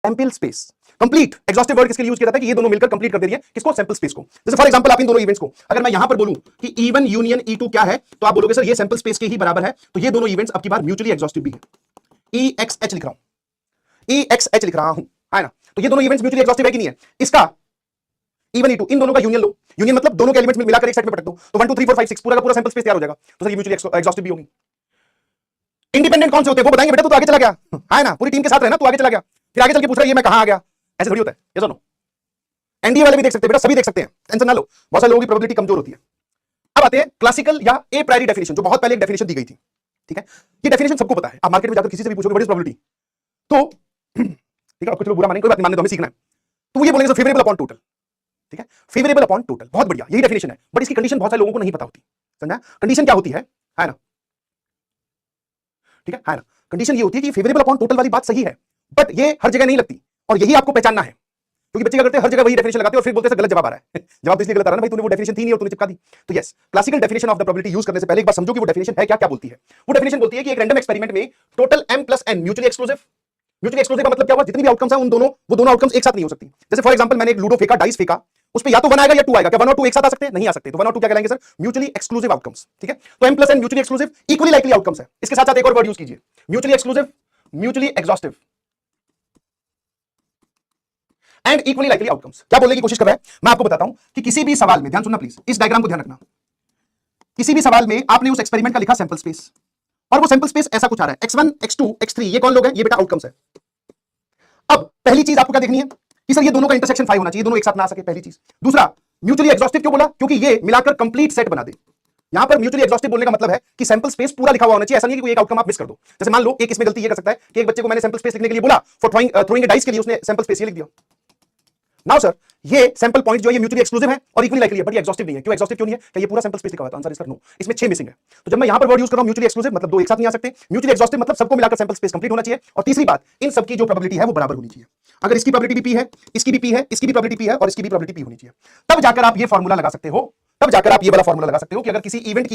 Sample space. Complete exhaustive word किसके लिए use किया जाता है कि ये दोनों मिलकर कंप्लीट कर दे रही है किसको, सैंपल स्पेस को। जैसे फॉर एग्जांपल आप इन दोनों इवेंट्स को अगर मैं यहां पर बोलूं कि E1 यूनियन E2 क्या है, तो आप बोलोगे सर ये सैंपल स्पेस के ही बराबर है, तो ये दोनों इवेंट्स आपकी बार म्यूचुअली एग्जॉस्टिव भी है। EXH लिख रहा हूं, EXH लिख रहा हूं, है ना। तो ये दोनों इवेंट्स म्यूचुअली एग्जॉस्टिव है कि नहीं है। इसका E1 E2 इन दोनों का यूनियन लो, यूनियन मतलब दोनों के एलिमेंट्स मिलाकर एक सेट में पटक दो, तो 1 2 3 4 5 6 पूरा का पूरा सैंपल स्पेस तैयार हो जाएगा, तो सर ये म्यूचुअली एग्जॉस्टिव भी होगी। इंडिपेंडेंट कौन से होते हैं वो बताएंगे बेटा, तू तो आगे चला गया है ना, पूरी टीम के साथ रहना, तू आगे चला गया, फिर आगे चल के पूछ रहा है ये मैं कहां आ गया, ऐसे थोड़ी होता है। ये सुनो, एनडीए वाले भी देख सकते हैं बेटा, सभी देख सकते हैं, टेंशन ना लो, बहुत सारे लोगों की प्रोबेबिलिटी कमजोर होती है। अब आते हैं क्लासिकल या ए प्रायरी डेफिनेशन, जो बहुत पहले एक डेफिनेशन दी गई थी, ठीक है। ये डेफिनेशन सबको पता है, आप मार्केट में जाकर किसी से भी पूछोगे व्हाट इज प्रोबेबिलिटी, तो ठीक है, आपको चलो बुरा मानेंगे कोई बात नहीं, तो हमें सीखना है, तो ये बोलेंगे फेवरेबल अपॉन टोटल, ठीक है, फेवरेबल अपॉन टोटल, बहुत बढ़िया, यही डेफिनेशन है, बट इसकी कंडीशन बहुत सारे लोगों को नहीं पता होती, समझा। कंडीशन क्या होती है ना, ठीक है ना, कंडीशन ये होती है कि फेवरेबल अपॉन टोटल वाली बात सही है, बट ये हर जगह नहीं लगती, और यही आपको पहचानना है, क्योंकि बच्चे क्या करते हैं हर जगह वही डेफिनेशन लगाते हैं और फिर बोलते हैं गलत जवाब आ रहा है जवाब तो इसलिए गलत आ रहा है भाई, तूने वो डेफिनेशन थी नहीं और तूने चिपका दी। तो yes, classical definition of the probability use करने से पहले एक बार समझो कि वो डेफिनेशन है क्या बोलती है। वो डेफिनेशन बोलती है कि एक रैंडम एक्सपेरिमेंट में total m plus n mutually exclusive. Mutually exclusive का मतलब क्या हुआ, जितनी भी आउटकम्स हैं उन दोनों वो दोनों आउटकम्स एक साथ नहीं हो सकती। जैसे फॉर एग्जांपल मैंने एक लूडो फेंका, डाइस फेंका, उस पे या तो 1 आएगा या 2 आएगा, क्या 1 और 2 एक साथ आ सकते हैं, नहीं आ सकते, तो 1 और 2 क्या कहलाएंगे सर, म्यूचुअली एक्सक्लूसिव आउटकम्स, ठीक है। तो m plus n mutually exclusive equally likely outcomes है। इसके साथ साथ एक और वर्ड यूज कीजिए, mutually exclusive, mutually exhaustive and equally likely outcomes. क्या बोलने की कोशिश कर रहा है, मैं आपको बताता हूं कि किसी भी सवाल में, ध्यान सुनना प्लीज, इस डायग्राम को ध्यान रखना, किसी भी सवाल में आपने उस एक्सपेरिमेंट का लिखा सैंपल स्पेस, और वो सैंपल स्पेस ऐसा कुछ आ रहा है, x1 x2 x3, ये कौन लोग हैं, ये बेटा आउटकम्स है। अब पहली चीज आपको क्या देखनी है कि सर ये दोनों का इंटरसेक्शन 5 होना चाहिए, दोनों एक साथ ना आ सके, पहली चीज। दूसरा, म्यूचुअली एग्जॉस्टिव क्यों बोला, क्योंकि ये मिलाकर कंप्लीट सेट बना दे। यहां पर म्यूचुअली एग्जॉस्टिव बोलने का मतलब है कि सैंपल स्पेस पूरा लिखा हुआ होना चाहिए, ऐसा नहीं कि कोई एक आउटकम आप मिस कर दो। जैसे मान लो एक इसमें गलती ये कर सकता है कि एक बच्चे को मैंने सैंपल स्पेस लिखने के लिए बोला फॉर थ्रोइंग अ डाइस के लिए, उसने सैंपल स्पेस ये लिख दिया। नाउ सर ये सैंपल पॉइंट जो है ये म्यूचुअली एक्सक्लूसिव है और इक्वली लाइकली है, बट ये एग्जॉस्टिव नहीं है। क्यों एग्जॉस्टिव क्यों नहीं है, क्या ये पूरा सैंपल स्पेस लिखा हुआ है, आंसर इसका नो, इसमें 6 मिसिंग है। तो जब मैं यहां पर वर्ड यूज कर रहा हूं म्यूचुअली एक्सक्लूसिव, मतलब दो एक साथ नहीं आ सकते, म्यूचुअली एग्जॉस्टिव मतलब सबको मिलाकर सैंपल स्पेस कंप्लीट होना चाहिए, और तीसरी बात, इन सबकी जो प्रोबेबिलिटी है वो बराबर होनी चाहिए। अगर इसकी प्रोबेबिलिटी भी P है, इसकी भी P है, इसकी भी प्रोबेबिलिटी P है और इसकी भी प्रोबेबिलिटी P होनी चाहिए, तब जाकर आप ये फार्मूला लगा सकते हो, तब जाकर आप ये वाला फार्मूला लगा सकते हो कि अगर किसी इवेंट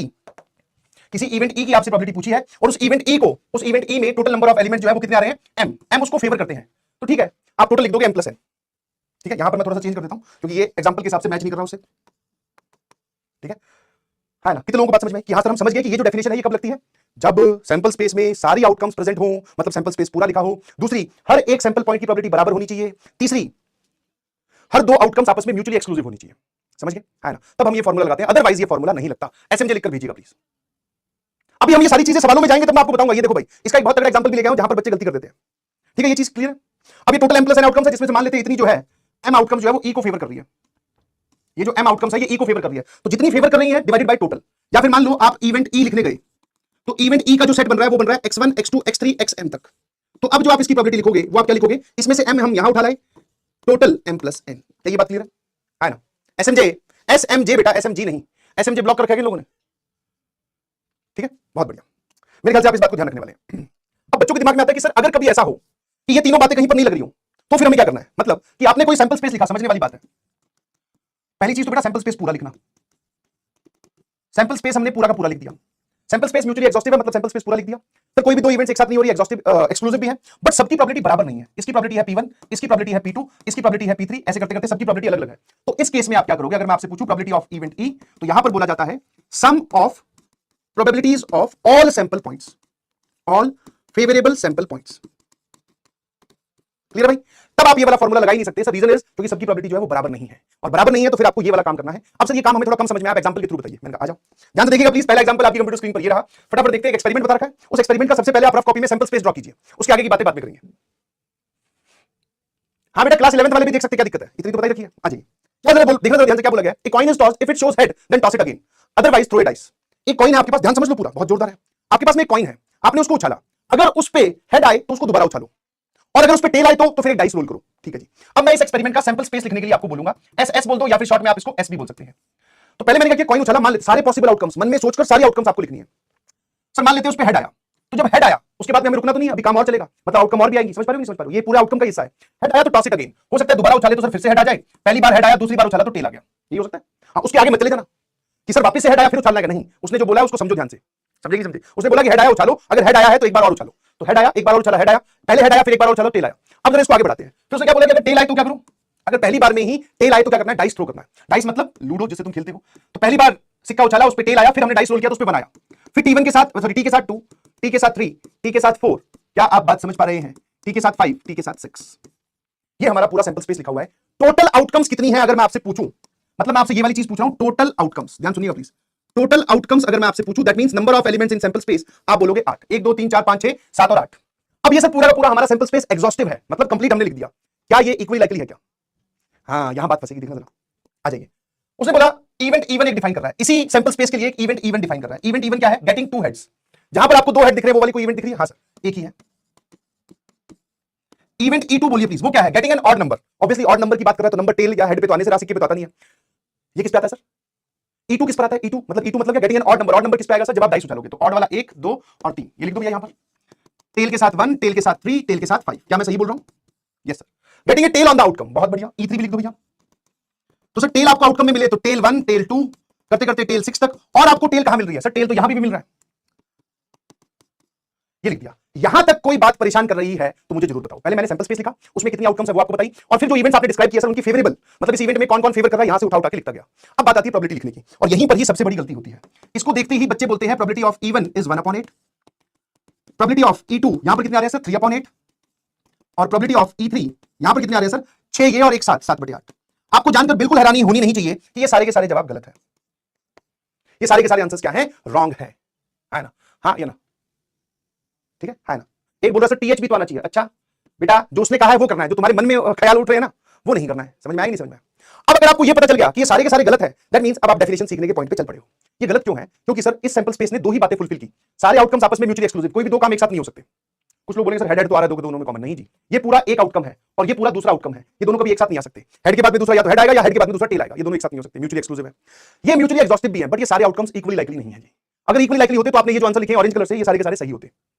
E की आपसे प्रोबेबिलिटी पूछी है और उस इवेंट E में टोटल नंबर ऑफ एलिमेंट जो है वो कितने आ रहे हैं, m उसको फेवर करते हैं, तो ठीक है आप टोटल लिख दोगे m प्लस n, ठीक है। यहां पर मैं थोड़ा सा चेंज कर देता हूं क्योंकि ये एग्जांपल के हिसाब से मैच नहीं कर रहा हूं उससे, ठीक है ना। कितने लोगों को बात समझ में कि हां सर हम समझ गए कि ये जो डेफिनेशन है ये कब लगती है, जब सैंपल स्पेस में सारी आउटकम्स प्रेजेंट हो, मतलब सैंपल स्पेस पूरा लिखा हो। दूसरी, हर एक सैंपल पॉइंट की प्रोबेबिलिटी बराबर होनी चाहिए। तीसरी, हर दो आउटकम्स आपस में म्यूचुअली एक्सक्लूसिव होनी चाहिए, समझ गए, है ना। तब हम ये फार्मूला लगाते हैं, अदरवाइज ये फार्मूला नहीं लगता। एसएमजे लिखकर भेजिएगा प्लीज। अभी हम ये सारी चीजें सवालों में जाएंगे तब मैं आपको बताऊंगा। ये देखो भाई, इसका एक बहुत तगड़ा एग्जांपल भी ले गया हूं जहां पर बच्चे गलती कर देते हैं, ठीक है, ये चीज क्लियर है। अब ये total m plus n outcomes है, जिसमें से मान लेते हैं इतनी जो है m आउटकम जो है वो e को फेवर कर रही है। ये जो m आउटकम्स है ये e को फेवर कर रही है, तो जितनी फेवर कर रही है डिवाइडेड बाय टोटल। या फिर मान लो आप इवेंट e लिखने गए, तो इवेंट e का जो सेट बन रहा है वो बन रहा है x1 x2 x3 xm तक। तो अब जो आप इसकी प्रोबेबिलिटी लिखोगे वो आप क्या लिखोगे, इसमें से m हम यहां उठा लाए, टोटल m प्लस n। क्या ये बात क्लियर है ना। एसएमजे बेटा, एसएमजी नहीं, एसएमजे ब्लॉक कर रखा है लोगों ने, ठीक है, बहुत बढ़िया। मेरे ख्याल से आप इस बात को ध्यान रखने वाले हैं। अब बच्चों के दिमाग में आता है कि सर अगर कभी ऐसा हो कि ये तीनों बातें कहीं पर नहीं लग रही हो, तो फिर हमें क्या करना है। मतलब कि आपने कोई सैंपल स्पेस लिखा, समझने वाली बात है। पहली चीज तो बेटा सैंपल स्पेस पूरा लिखना। सैंपल स्पेस हमने पूरा का पूरा लिख दिया। सैंपल स्पेस म्यूचुअली एग्जॉस्टिव है, मतलब सैंपल स्पेस पूरा लिख दिया। तो कोई भी दो इवेंट्स एक साथ नहीं हो रही, एग्जॉस्टिव एक्सक्लूसिव भी है, बट सबकी प्रोबेबिलिटी बराबर नहीं है। इसकी प्रोबेबिलिटी है P1, इसकी प्रोबेबिलिटी है P2, इसकी प्रोबेबिलिटी है P3, ऐसे करते करते सबकी प्रोबेबिलिटी अलग अलग है। तो इस केस में आप क्या करोगे, अगर मैं आपसे पूछूं प्रोबेबिलिटी ऑफ इवेंट E, तो यहां पर बोला जाता है sum of probabilities of all sample points, all favourable sample points. Clear भाई। तब आप ये वाला फॉर्मूला लगा ही नहीं सकते सर, रीजन इज क्योंकि सबकी प्रोबेबिलिटी जो है वो बराबर नहीं है, और बराबर नहीं है तो फिर आपको ये वाला काम करना है। अब सर ये काम हमें थोड़ा कम समझ में आया, एग्जांपल के थ्रू बताइए। मैंने कहा आ जाओ, ध्यान से देखिएगा प्लीज। पहला एग्जांपल आपकी कंप्यूटर स्क्रीन पर ये रहा, फटाफट देखते हैं। एक एक्सपेरिमेंट बता रखा है, उस एक्सपेरिमेंट का सबसे पहले आप रफ कॉपी में सैंपल स्पेस ड्रॉ कीजिए, उसके आगे की बातें बाद में करेंगे। हाँ बेटा, क्लास 11th वाले भी देख सकते, क्या दिक्कत है, इतनी तो बताई रखिए। आ जाइए, देखना ध्यान से क्या बोला गया। A coin is tossed, if it shows head then toss it again, otherwise throw a dice. एक कॉइन है आपके पास, ध्यान समझ लो पूरा, बहुत जोरदार है। आपके पास में एक कॉइन है, आपने उसको उछाला, अगर उस पे हेड आए तो उसको दोबारा उछालो, और अगर उस पे टेल आए तो फिर एक डाइस रोल करो, ठीक है जी। अब मैं इस एक्सपेरिमेंट का सैंपल स्पेस लिखने के लिए आपको बोलूंगा, एस बोल दो या फिर शॉर्ट में आप इसको एस भी बोल सकते हैं। तो पहले मैंने क्या किया, कॉइन उछाला, मान लेते सारे पॉसिबल आउटकम्स मन में सोचकर सारी आउटकम्स आपको लिखनी है। सर मान लेते हैं उस पे हेड आया, तो जब हेड आया उसके बाद में हमें रुकना तो नहीं, अभी काम और चलेगा, मतलब आउटकम और भी आएंगी। समझ पा रहे हो नहीं समझ पा रहे हो, ये पूरा आउटकम का हिस्सा है। हेड आया तो टॉस इट अगेन, हो सकता है दोबारा उछाले तो सर फिर से हेड आ जाए, पहली बार हेड आया दूसरी बार उछाला तो टेल आ गया, ये हो सकता है। हाँ, उसके आगे मत चले जाना कि सर वापस से हेड आया फिर उछालना है, नहीं, उसने जो बोला है उसको समझो ध्यान से, समझेगी समझे। उसने बोला कि हेड आया उछालो, अगर हेड आया है तो एक बार और उछालो, तो हेड आया, एक बार और चला हेड आया, पहले हेड आया फिर एक बार और चलो टेल आया। अब जरा इसको आगे बढ़ाते हैं। फिर उसने क्या बोला कि अगर टेल आए तो क्या करूं? अगर पहली बार में ही टेल आए तो क्या करना है? डाइस थ्रो करना है। डाइस मतलब लूडो जिसे तुम खेलते हो। तो पहली बार सिक्का उछाला, उस पर टेल आया, फिर हमने डाइस रोल किया तो उस पर बनाया। फिर टी1 के साथ, सॉरी टी के साथ 2, टी के साथ 3, टी के साथ 4। क्या आप बात समझ पा रहे हैं? टी के साथ 5, टी के साथ 6। ये हमारा पूरा सैंपल स्पेस लिखा हुआ है। टोटल आउटकम्स कितनी है अगर मैं आपसे पूछूं, मतलब मैं आपसे ये वाली चीज पूछ रहा हूं, टोटल आउटकम्स, ध्यान सुनिएगा प्लीज। टोटल आउटकम्स अगर मैं आपसे पूछूं, that means number of elements in sample space, आप बोलोगे 8। 1 2 3 4 5 6 7 और 8। अब ये सब पूरा का पूरा हमारा सैंपल स्पेस एग्जॉस्टिव है, मतलब कंप्लीट हमने लिख दिया। क्या ये इक्वली लाइकली है क्या? हाँ, यहां बात फंसेगी, देखना जरा, आ जाइए। उसने बोला इवेंट इवन एक डिफाइन कर रहा है, इसी सैंपल स्पेस के लिए एक इवेंट इवन डिफाइन कर रहा है। इवेंट इवन क्या है? Getting 2 heads. जहां पर आपको 2 हेड दिख रहे हैं वो वाली कोई इवेंट दिख रही है? हाँ सर, एक ही है। इवेंट E2 बोलिए प्लीज, वो क्या है? Getting an odd number. Obviously odd number की बात कर रहा है तो नंबर टेल या हेड पे तो आने से राशि के पे तो आता नहीं है। ये किस पे आता है सर? E2 किस पर आता है? E2 मतलब क्या? Getting an odd number. Odd number किस पे आएगा सर? जब आप डाइस उछालोगे तो ऑड वाला 1 2 और 3, ये लिख दो भैया यहां पर। टेल के साथ 1, टेल के साथ 3, टेल के साथ 5। क्या मैं सही बोल रहा हूं? Yes sir. Getting a tail on the outcome, बहुत बढ़िया। E3 भी लिख दो भैया। तो सर टेल आपको आउटकम में मिले तो टेल 1, टेल 2 करते करते टेल 6 तक। और आपको टेल कहां मिल रही है सर? टेल तो यहां भी मिल रहा है, ये लिख दिया। यहां तक कोई बात परेशान कर रही है तो मुझे जरूर बताओ। पहले मैंने सैंपल स्पेस लिखा, उसमें कितनी आउटकम्स है वो आपको बताई, और फिर जो इवेंट्स आपने डिस्क्राइब किया सर उनकी फेवरेबल, मतलब इस इवेंट में कौन कौन फेवर कर रहा है, यहां से उठा उठा के लिखता गया। अब बात आती है प्रोबेबिलिटी लिखने की, और यहीं पर ही सबसे बड़ी गलती होती है। इसको देखते ही बच्चे बोलते हैं probability of E1 is 1/8, probability of E2 यहां पर कितने आ रहे हैं सर? 3/8, और प्रोबेबिलिटी ऑफ E3 यहां पर कितने आ रहे हैं सर? 6 ये और एक 7, 7/8। आपको जानकर बिल्कुल हैरानी होनी नहीं चाहिए कि ये सारे के सारे जवाब गलत है। ये सारे के सारे आंसर्स क्या है? रॉन्ग है ना? हाँ या ना? ठीक है ना? एक बोल रहा सर TH भी तो आना चाहिए। अच्छा बेटा, जो उसने कहा है वो करना है, जो तुम्हारे मन में ख्याल उठ रहे हैं ना वो नहीं करना है। समझ में आया नहीं? समझ में आया? अब अगर आपको ये पता चल गया कि ये सारे के सारे गलत है, दैट मींस अब आप डेफिनेशन सीखने के पॉइंट पे चल पड़े हो। ये गलत क्यों है? क्योंकि सर इस सैंपल स्पेस ने दो ही बातें फुलफिल की। सारे आउटकम्स आपस में म्यूचुअली एक्सक्लूसिव, कोई भी दो काम एक साथ नहीं हो सकते। कुछ लोग बोलेंगे सर हेड हेड तो आ रहा है, दोनों में कॉमन नहीं जी। ये पूरा एक आउटकम है और ये पूरा दूसरा आउटकम है, ये दोनों कभी एक साथ नहीं आ सकते। हेड के बाद में दूसरा या तो हेड आएगा या हेड के बाद में दूसरा टेल आएगा, ये दोनों एक साथ नहीं हो सकते, म्यूचुअली एक्सक्लूसिव है। ये म्यूचुअली एग्जॉस्टिव भी है, बट ये सारे आउटकम्स इक्वली लाइकली नहीं है जी। अगर इक्वली लाइकली होते तो आपने ये जो आंसर लिखे ऑरेंज कलर से, ये सारे के सारे सही होते।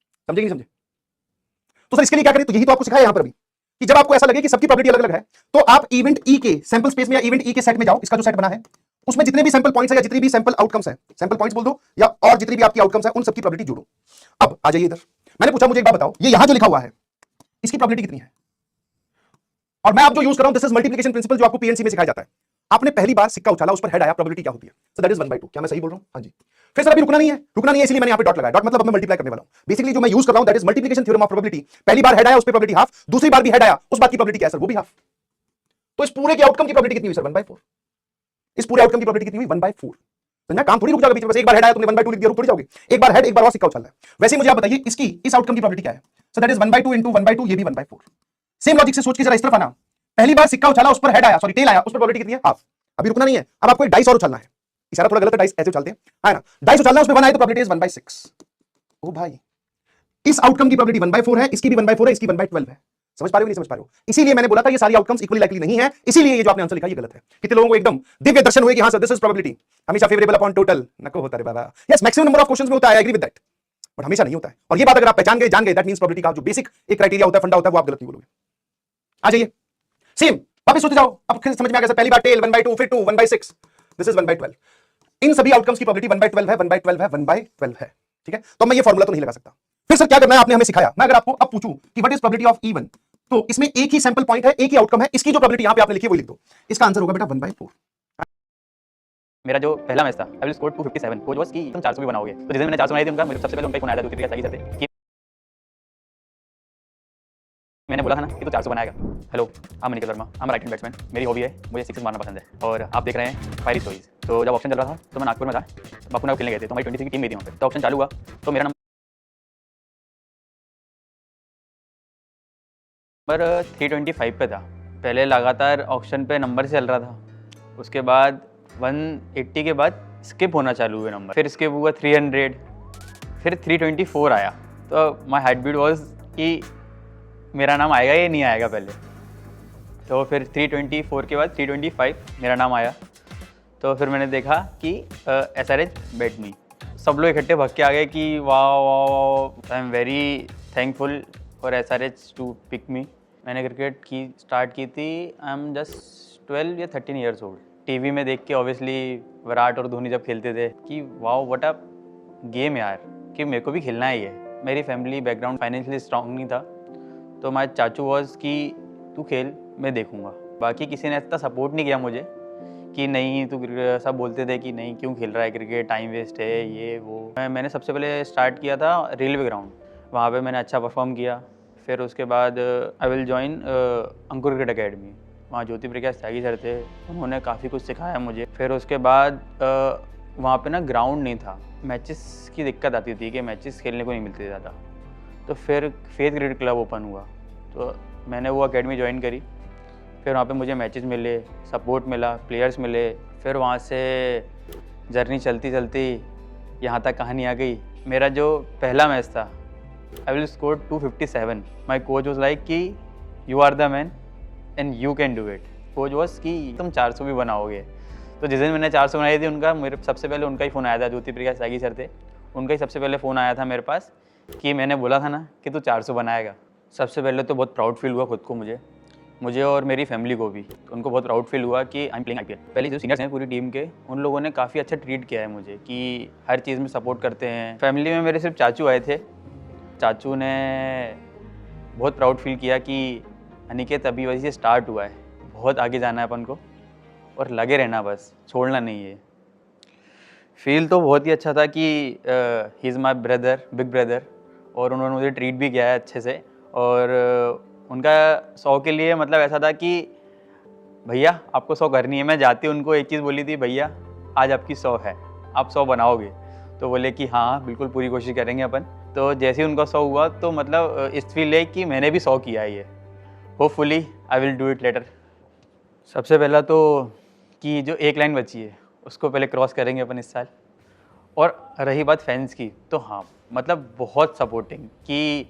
समझे नहीं समझे? तो सर इसके लिए क्या करें? तो यही तो आपको सिखाया यहां पर अभी, कि जब आपको ऐसा लगे कि सबकी प्रोबेबिलिटी अलग अलग है तो आप इवेंट ई के सैंपल स्पेस में या इवेंट ई के सेट में जाओ। इसका जो सेट बना है उसमें जितने भी सैंपल पॉइंट्स है या जितनी भी सैंपल आउटकम्स है, सैंपल पॉइंट्स बोल दो या और जितनी भी आपकी आउटकम्स है उन सबकी प्रोबेबिलिटी जोड़ो। अब आ जाइए इधर। मैंने पूछा मुझे एक बात बताओ, ये यहां जो लिखा हुआ है इसकी प्रोबेबिलिटी कितनी है? और मैं आप जो यूज कर रहा हूं दिस इज मल्टीप्लिकेशन प्रिंसिपल, जो आपको पीएनसी में सिखाया जाता है। आपने पहली बार सिक्का उछाला, उस पर हेड आया, प्रोबेबिलिटी क्या होती है? So that is 1/2। क्या मैं सही बोल रहा हूं? हाँ जी। फिर सर अभी रुकना नहीं है इसलिए मैंने यहां पे डॉट लगाया। डॉट मतलब अब मैं मल्टीप्लाई करने वाला हूं। बेसिकली जो मैं यूज कर रहा हूं that is multiplication theorem of probability. पहली बार हेड आया उस पर प्रोबेबिलिटी हाफ, दूसरी बार भी हेड आया उस बात की प्रोबेबिलिटी क्या है सर? वो भी हाफ। तो इस पूरे के आउटकम की प्रोबेबिलिटी कितनी हुई सर? 1/4। इस पूरे आउटकम की प्रोबेबिलिटी कितनी हुई? 1/4। समझा? काम थोड़ी रुक जाएगा बीच में, बस एक बार हेड आया तुमने 1/2 लिख दिया, रुक थोड़ी जाओगे। एक बार हेड, एक बार और सिक्का उछालना है। वैसे मुझे आप बताइए इसकी इस आउटकम की प्रोबेबिलिटी क्या है? सो दैट इज 1/2 इनटू 1/2, ये भी 1/4। सेम लॉजिक से सोच के जरा इस तरफ आना। पहली बार सिक्का उछाला, उस पर हेड आया, सॉरी टेल आया, उस पर प्रोबेबिलिटी कितनी है? हाफ। अभी रुकना नहीं है, अब आपको एक डाइस और उछालना है। इशारा थोड़ा गलत है, डाइस ऐसे उछालते हैं, है ना? डाइस उछालना है, उसमें 1 आए तो प्रोबेबिलिटी इज 1/6। ओ भाई, इस आउटकम की प्रोबेबिलिटी 1/4 है, इसकी भी 1/4 है, इसकी 1/12 है। समझ पा रहे हो नहीं समझ पा रहे हो? इसीलिए मैंने बोला था ये सारी आउटकम्स इक्वली लाइकली नहीं है, इसीलिए ये जो आपने आंसर लिखा ये गलत है। कितने लोगों को एकदम दिव्य दर्शन हुए कि हां सर दिस इज प्रोबेबिलिटी, हमेशा फेवरेबल अपॉन टोटल नको होता रे बाबा। Yes, maximum number of questions में होता है, I agree with that, but हमेशा नहीं होता है। और ये बात अगर आप पहचान गए, जान गए, दैट मींस प्रोबेबिलिटी का जो बेसिक एक क्राइटेरिया होता है, फंडा होता है, वो आप गलत नहीं बोलोगे। आ जाइए सेम वापस सोचते जाओ। अब समझ में आ गया सर, पहली बार टेल 1/2, फिर 2 1/6, दिस इज 1/12। इन सभी आउटकम्स की प्रोबेबिलिटी 1/12 है, 1/12 है, 1/12 है। ठीक है, तो मैं ये फॉर्मूला तो नहीं लगा सकता। फिर सर क्या करना है? आपने हमें सिखाया। मैं अगर आपको अब पूछूं कि what is probability of E1, तो इसमें एक ही सैंपल पॉइंट है, एक ही आउटकम है, इसकी जो प्रोबेबिलिटी यहां पे आपने लिखी है वो लिख दो। इसका आंसर होगा बेटा 1/4। मेरा जो पहला मैच था I will score 257, coach bus कि तुम 400 भी बनाओगे। तो जिस मैंने 400 बनाई थी उनका, मेरे सबसे पहले उनका फोन आया था दूसरी तरीके सही से कि मैंने बोला था ना कि तू 400 बनाएगा। Hello, I am Aniket Verma, I am right hand batsman. मेरी हॉबी है, मुझे सिक्सेस मारना पसंद है और आप देख रहे हैं फायरी स्टोरीज। तो जब ऑप्शन चल रहा था तो मैं नागपुर में था, बापू नाग खेलने गए थे, तो हमारी 23 की टीम गई थी वहाँ पे। तो ऑप्शन चालू हुआ तो मेरा नंबर 325 पे था। पहले लगातार ऑप्शन पे नंबर चल रहा था, उसके बाद 180 के बाद स्किप होना चालू हुए नंबर, फिर स्किप हुआ 300, फिर 324 आया। तो माई हार्ट बीट वॉज कि मेरा नाम आएगा या नहीं आएगा पहले। तो फिर 324 के बाद 325 मेरा नाम आया। तो फिर मैंने देखा कि SRH बेट मी। सब लोग इकट्ठे भाग के आ गए कि वाह वाह, I am very thankful for SRH to pick me. मैंने क्रिकेट की स्टार्ट की थी, आई एम जस्ट 12 या 13 ईयर्स ओल्ड। टीवी में देख के ऑब्वियसली विराट और धोनी जब खेलते थे कि वाह व्हाट अ गेम यार, कि मेरे को भी खेलना ही है। मेरी फैमिली बैकग्राउंड फाइनेंशियली स्ट्रांग नहीं था, तो माय चाचू वॉज कि तू खेल, मैं देखूंगा। बाकी किसी ने इतना सपोर्ट नहीं किया मुझे कि नहीं तू सब बोलते थे कि नहीं क्यों खेल रहा है क्रिकेट, टाइम वेस्ट है ये वो। मैंने सबसे पहले स्टार्ट किया था रेलवे ग्राउंड, वहाँ पे मैंने अच्छा परफॉर्म किया। फिर उसके बाद I will join Ankur cricket academy, वहाँ ज्योति प्रकाश त्यागी सर थे, उन्होंने काफ़ी कुछ सिखाया मुझे। फिर उसके बाद वहाँ पे ना ग्राउंड नहीं था, मैचेस की दिक्कत आती थी कि मैचेस खेलने को नहीं मिलते ज़्यादा। तो फिर फेथ क्रिकेट क्लब ओपन हुआ, तो मैंने वो अकेडमी ज्वाइन करी। फिर वहाँ पे मुझे मैचेस मिले, सपोर्ट मिला, प्लेयर्स मिले। फिर वहाँ से जर्नी चलती चलती यहाँ तक कहानी आ गई। मेरा जो पहला मैच था, I will score 257। My coach was like कि you are the man and you can do it. Coach was कि तुम 400 भी बनाओगे। तो जिस दिन मैंने 400 बनाई थी, उनका मेरे सबसे पहले उनका ही फ़ोन आया था, ज्योति प्रकाश त्यागी सर थे, उनका ही सबसे पहले फ़ोन आया था मेरे पास कि मैंने बोला था ना कि तू 400 बनाएगा। सबसे पहले तो बहुत प्राउड फील हुआ खुद को, मुझे और मेरी फैमिली को भी। उनको बहुत प्राउड फील हुआ कि आई एम प्लेइंग आईपीएल। पहले जो सीनियर्स हैं पूरी टीम के, उन लोगों ने काफ़ी अच्छा ट्रीट किया है मुझे कि हर चीज़ में सपोर्ट करते हैं। फैमिली में मेरे सिर्फ चाचू आए थे, चाचू ने बहुत प्राउड फील किया कि अनिकेत अभी वही से स्टार्ट हुआ है, बहुत आगे जाना है अपन को और लगे रहना, बस छोड़ना नहीं है। फील तो बहुत ही अच्छा था कि he is my brother, big brother, और उन्होंने मुझे ट्रीट भी किया है अच्छे से। और उनका 100 के लिए मतलब ऐसा था कि भैया आपको 100 करनी है। मैं जाती उनको एक चीज़ बोली थी, भैया आज आपकी 100 है, आप 100 बनाओगे? तो बोले कि हाँ बिल्कुल पूरी कोशिश करेंगे अपन। तो जैसे ही उनका 100 हुआ तो मतलब इस फील है कि मैंने भी 100 किया है ये। Hopefully I will do it later. सबसे पहला तो कि जो एक लाइन बची है उसको पहले क्रॉस करेंगे अपन इस साल। और रही बात फैंस की, तो हाँ मतलब बहुत सपोर्टिंग कि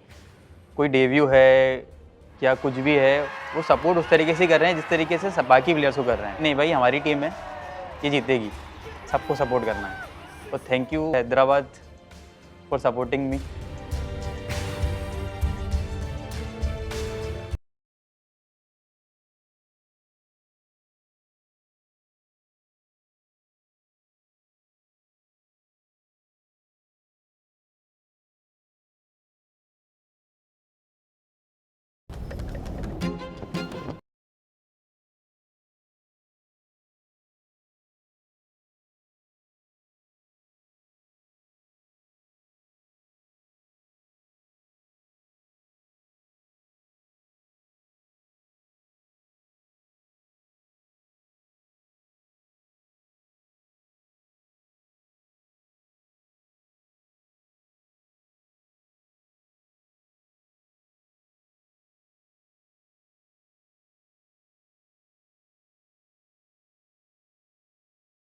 कोई डेब्यू है या कुछ भी है, वो सपोर्ट उस तरीके से कर रहे हैं जिस तरीके से सब बाकी प्लेयर्स को कर रहे हैं। नहीं भाई हमारी टीम है, ये जीतेगी, सबको सपोर्ट करना है। तो thank you Hyderabad for supporting me.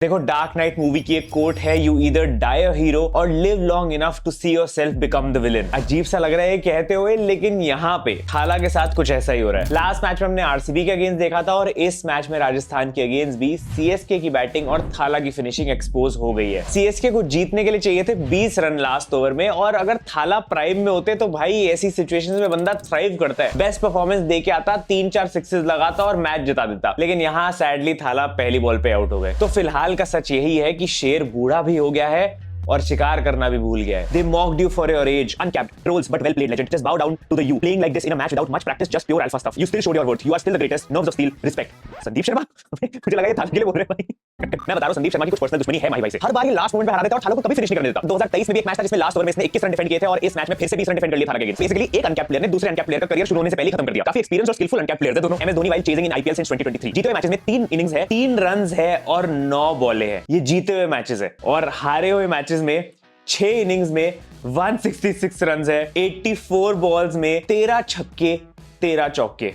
देखो डार्क नाइट मूवी की एक कोट है, you either die a hero or live long enough to see yourself become the villain. अजीब सा लग रहा है कहते हुए, लेकिन यहाँ पे थाला के साथ कुछ ऐसा ही हो रहा है। लास्ट मैच में हमने आरसीबी के अगेंस्ट देखा था और इस मैच में राजस्थान के अगेंस्ट भी सीएसके की बैटिंग और थाला की फिनिशिंग एक्सपोज हो गई है। सीएसके को जीतने के लिए चाहिए थे 20 रन लास्ट ओवर में, और अगर थाला प्राइम में होते तो भाई ऐसी सिचुएशंस में बंदा थ्राइव करता है, बेस्ट परफॉर्मेंस देके आता, 3-4 सिक्सेस लगाता और मैच जिता देता। लेकिन यहाँ सैडली थाला पहली बॉल पे आउट हो गए। तो फिलहाल का सच यही है कि शेर बूढ़ा भी हो गया है और शिकार करना भी भूल गया है। They mocked you for your age, uncapped trolls but well played legend. Just bow down to the you. Playing like this in a match without much practice, just pure alpha stuff. You still showed your worth. You are still the greatest. Nerves of steel. Respect. Sandeep Sharma मुझे लगा ये थाला के लिए बोल रहे हैं भाई। मैं बता रहा हूं संदीप शर्मा की कुछ पर्सनल दुश्मनी है माही भाई से। हर बार ये लास्ट मोमेंट पे हरा देता और थाला को कभी फिनिश नहीं करने देता। 2023 में भी एक मैच था जिसमें लास्ट ओवर में इसने 21 रन डिफेंड किए थे और इस मैच में फिर से 20 रन डिफेंड कर लिया थाला के अगेंस्ट। बेसिकली एक अनकैप्ड प्लेयर ने दूसरे अनकैप्ड प्लेयर का करियर शुरू होने से पहले खत्म कर दिया। काफी एक्सपीरियंस और स्किलफुल अनकैप्ड प्लेयर थे दोनों। MS Dhoni while chasing in IPL since 2023। जीते हुए मैचेस में 3 इनिंग्स है, 3 रन्स है और 9 बॉलें हैं। ये जीते हुए मैचेस है, और हारे हुए मैचेस में 6 इनिंग्स में 166 रन्स है, 84 बॉल्स में 13 छक्के 13 चौके।